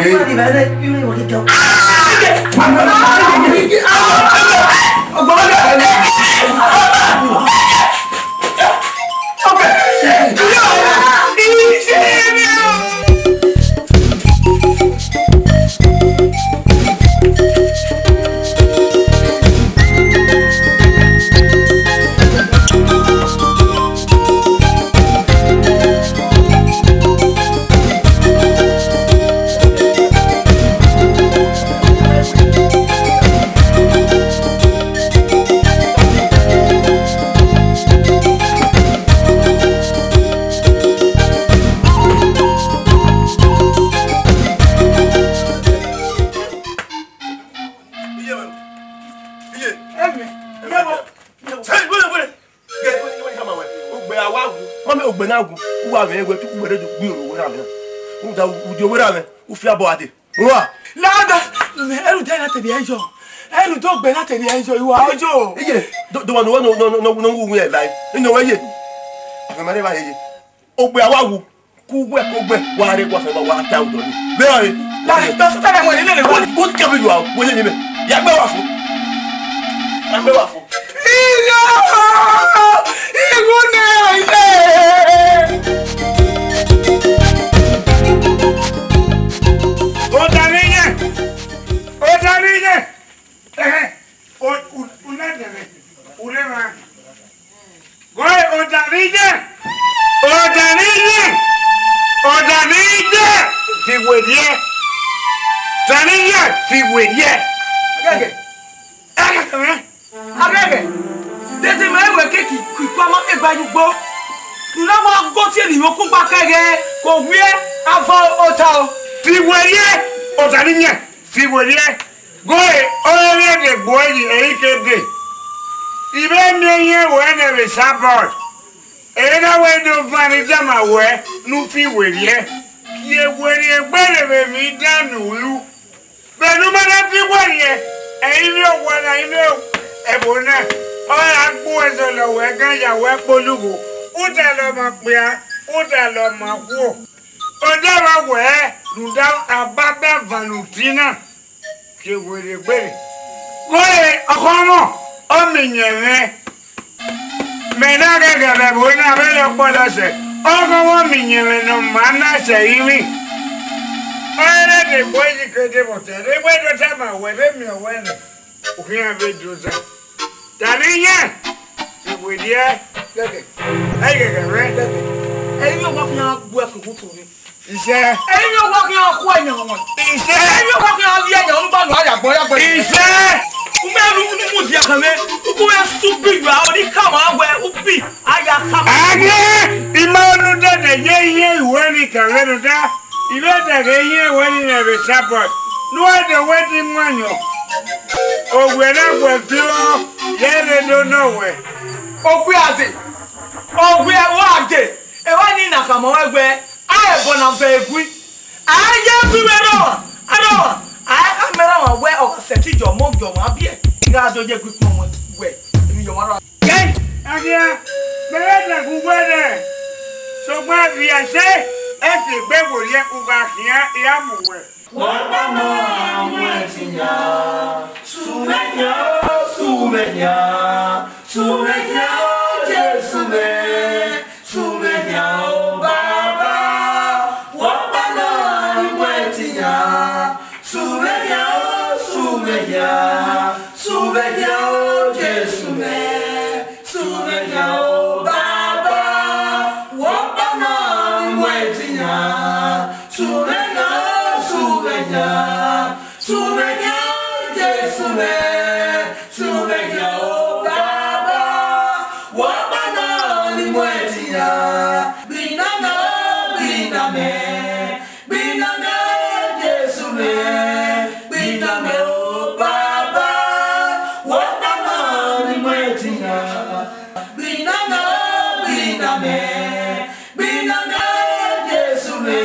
benagu wa me egwe tu gbere du gbi owo ra me o da ujo we ra me o fi abo ate wa
lada eru de na te bi enjo eru to gbe na te bi enjo iwa ojo
iye do wa no wu e lai ino we ye afemare ba ye ogbe awawu ku gbe ko gbe wa re kwa se ba wa ta udo ni be o
la to so tele mo ni le wa
o ke bi wa wo le ni me ya gbe wa fun
iyo igune ile Agege, tete me we ke ki kwa ma e gba yugbo. Nu na ma go ti eri mo ku pa kege ko wi afọ ota o.
Fi weye Otaniye, fi weye. Go e de boy e ke de. Ibe mi ye we na be support. E na we no fani jama we nu fi weye. Ki e weye gbere be mi danu lu. Be nu ma na fi weye. E ile o wa na ile ebona. O ya gbo eso lo we gan ya we polugo. O da lo ma pe a, o da lo ma ku. O da wa we nuda ababa vanutina. Ki were gbere. Oye okomo o minyere. Me na ga be bo na be lo polo se. Okomo minyere no mana se imi. Oye de boy ke de botere. We do tama we be mi o we no. O kian be do za. Taniye. Ti we dia. Leke. Ai ga re. Leke.
Ai yo wa kian bu e ko to ni.
Iṣẹ́.
Ẹ̀yin ò wọ́n kí wọ́n kó ẹ̀yàn wọn.
Iṣẹ́.
Ẹ̀yin ò wọ́n kí wọ́n bí ẹ̀yàn ń bá lọ àyàgbọ́ yàgbọ́.
Iṣẹ́.
Umeru ni mu di akame. Uku ya subi yu a odi kama awe ubi aya kama.
Age imanu dede ye iwe ni kawenu da. Iwe dede ye iwe ni nebe support. Nuwa de wedi mwanyo. Ogwe na gwe filo. Yere do nowe.
Ogwe ade. Ogwe wa ade. Ewa ni nakama wegwe. Aye bona vegui. Aye biwero. Ado. Aye kamera wa we o seti jo mo jo ma bie. Nga do je gwi pon we. Emi yo mara.
Gay. Agia. Bere ku gbede. So gba bi ase. E ti gbe wo ye ku ba kian ya mu we.
Wa ba ma mu tinya. Sumenya, sumenya. Sumenya, Jesu me. Sumenya o baba. Wa ba na mu tinya. Sumenya, sumenya. Sumenya o Jesu me. Sumenya o baba. Wa ba na mu tinya. Sumenya, sumenya. Sumenya o Jesu me. Sumenya o baba. Wa ba na mu tinya. Biname, biname. Biname Jesu me. Biname o baba. Wa ba na mu tinya. Biname, biname. Biname Jesu me.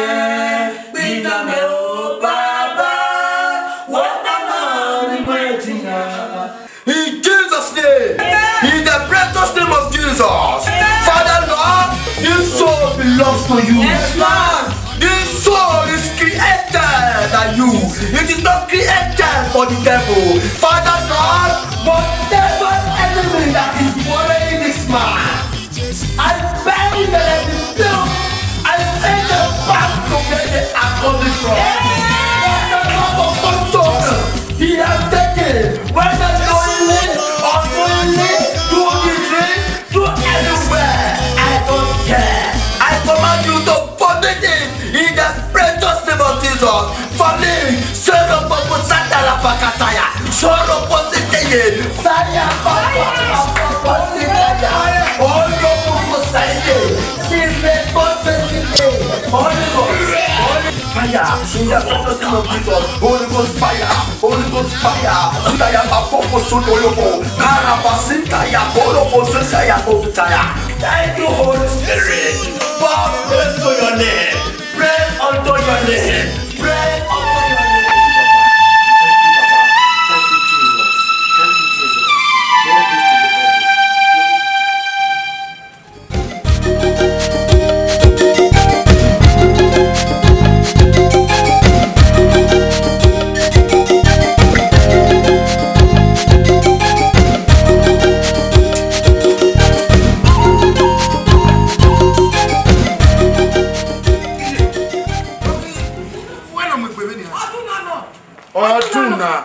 Biname o baba. Wa ba na mu tinya. In Jesus' name, in the precious name of Jesus, Father Lord, this soul belongs to you.
Yes, Lord.
This soul is created by you. It is not created for the devil. Father Lord, whatever enemy that is worrying this man, I pray that I be filled. I send them back to where they are coming from. The love of control he has taken, whether knowingly or unknowingly, to the dream, to anywhere. I don't care. I command you to vomit it in the precious name of Jesus. For me, Soro Popo Satara Pakataya, Soro Positeye, Saya Papa Positaya, Olo Popo Saye, Sime Positeye, Holy Ghost, fire, in the precious name of Jesus, Holy Ghost fire, Holy Ghost fire, Sudaya Popo Sotoyopo, Karabasita Ya Polo Positaya Positaya. Thank you, Holy Spirit. Bow unto your name. Pray unto your name. Pray unto your name.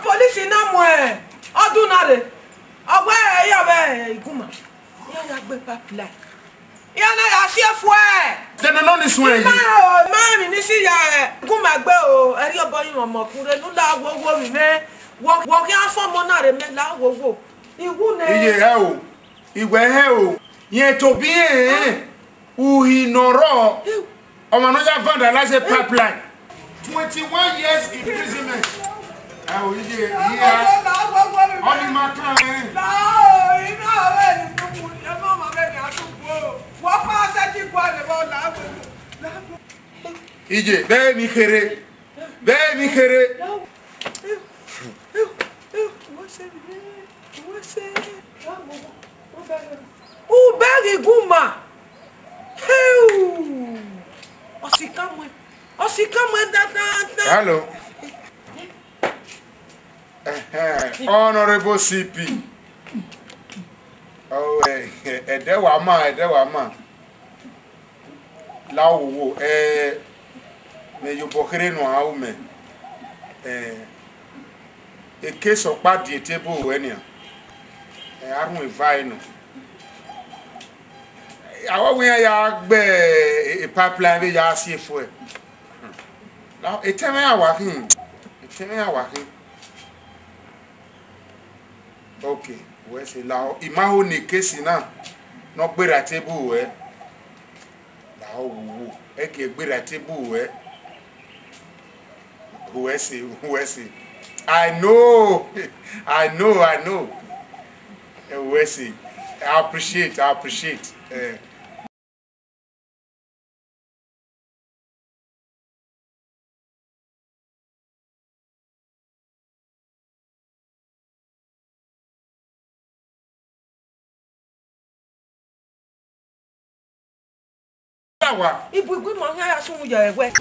Police na mo e. Odun na re. Ogbe e ya be iguma. Ya gbe papila. Ya na ya si efo e.
Tene no ni sun e.
Ma mi ni si ya e. Iguma gbe o. Eri obo yin omokunre nu la wowo mi me. Wo ki afo mo na re me la wowo. Iwu ne.
Iye he o. Iwe he o. Yen to bi e. Uhinoro. Omo no ya vandalize pipeline. 21 years imprisonment. Oh, yeah. Only my time.
No, you know when you put your mama ready to go. What pass you want about that?
Ije, be mi kere.
What's it? O bag guma. Osikamwe da.
Hello. Honorable CP. Oh, edewama. Lawo me yo bokere no awume. E case of bad table enia. Arun evai no. Awo we ya gbe e pipeline we ya see for. Now e teme awakin. Okay, where say lao imaho ni kesi na no gbera table we lao wo e ke gbera table we who say I know who say I appreciate
Ibu mo ya sun ya ewe.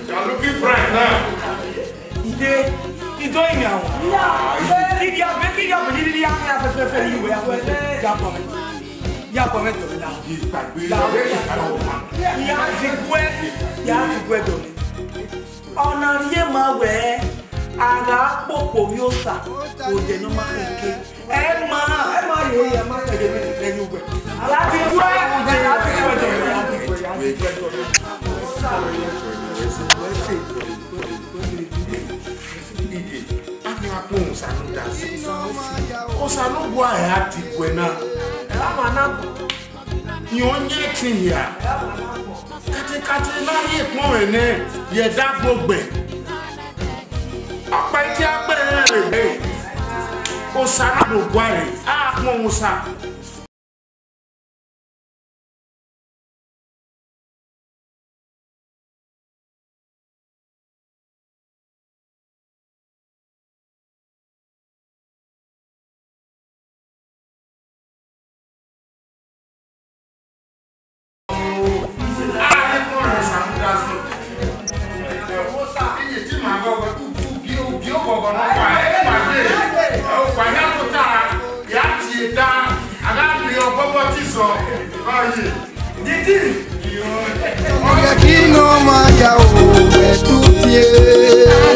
You're looking bright now.
He's doing now.
Aqui não mais é o é tudo.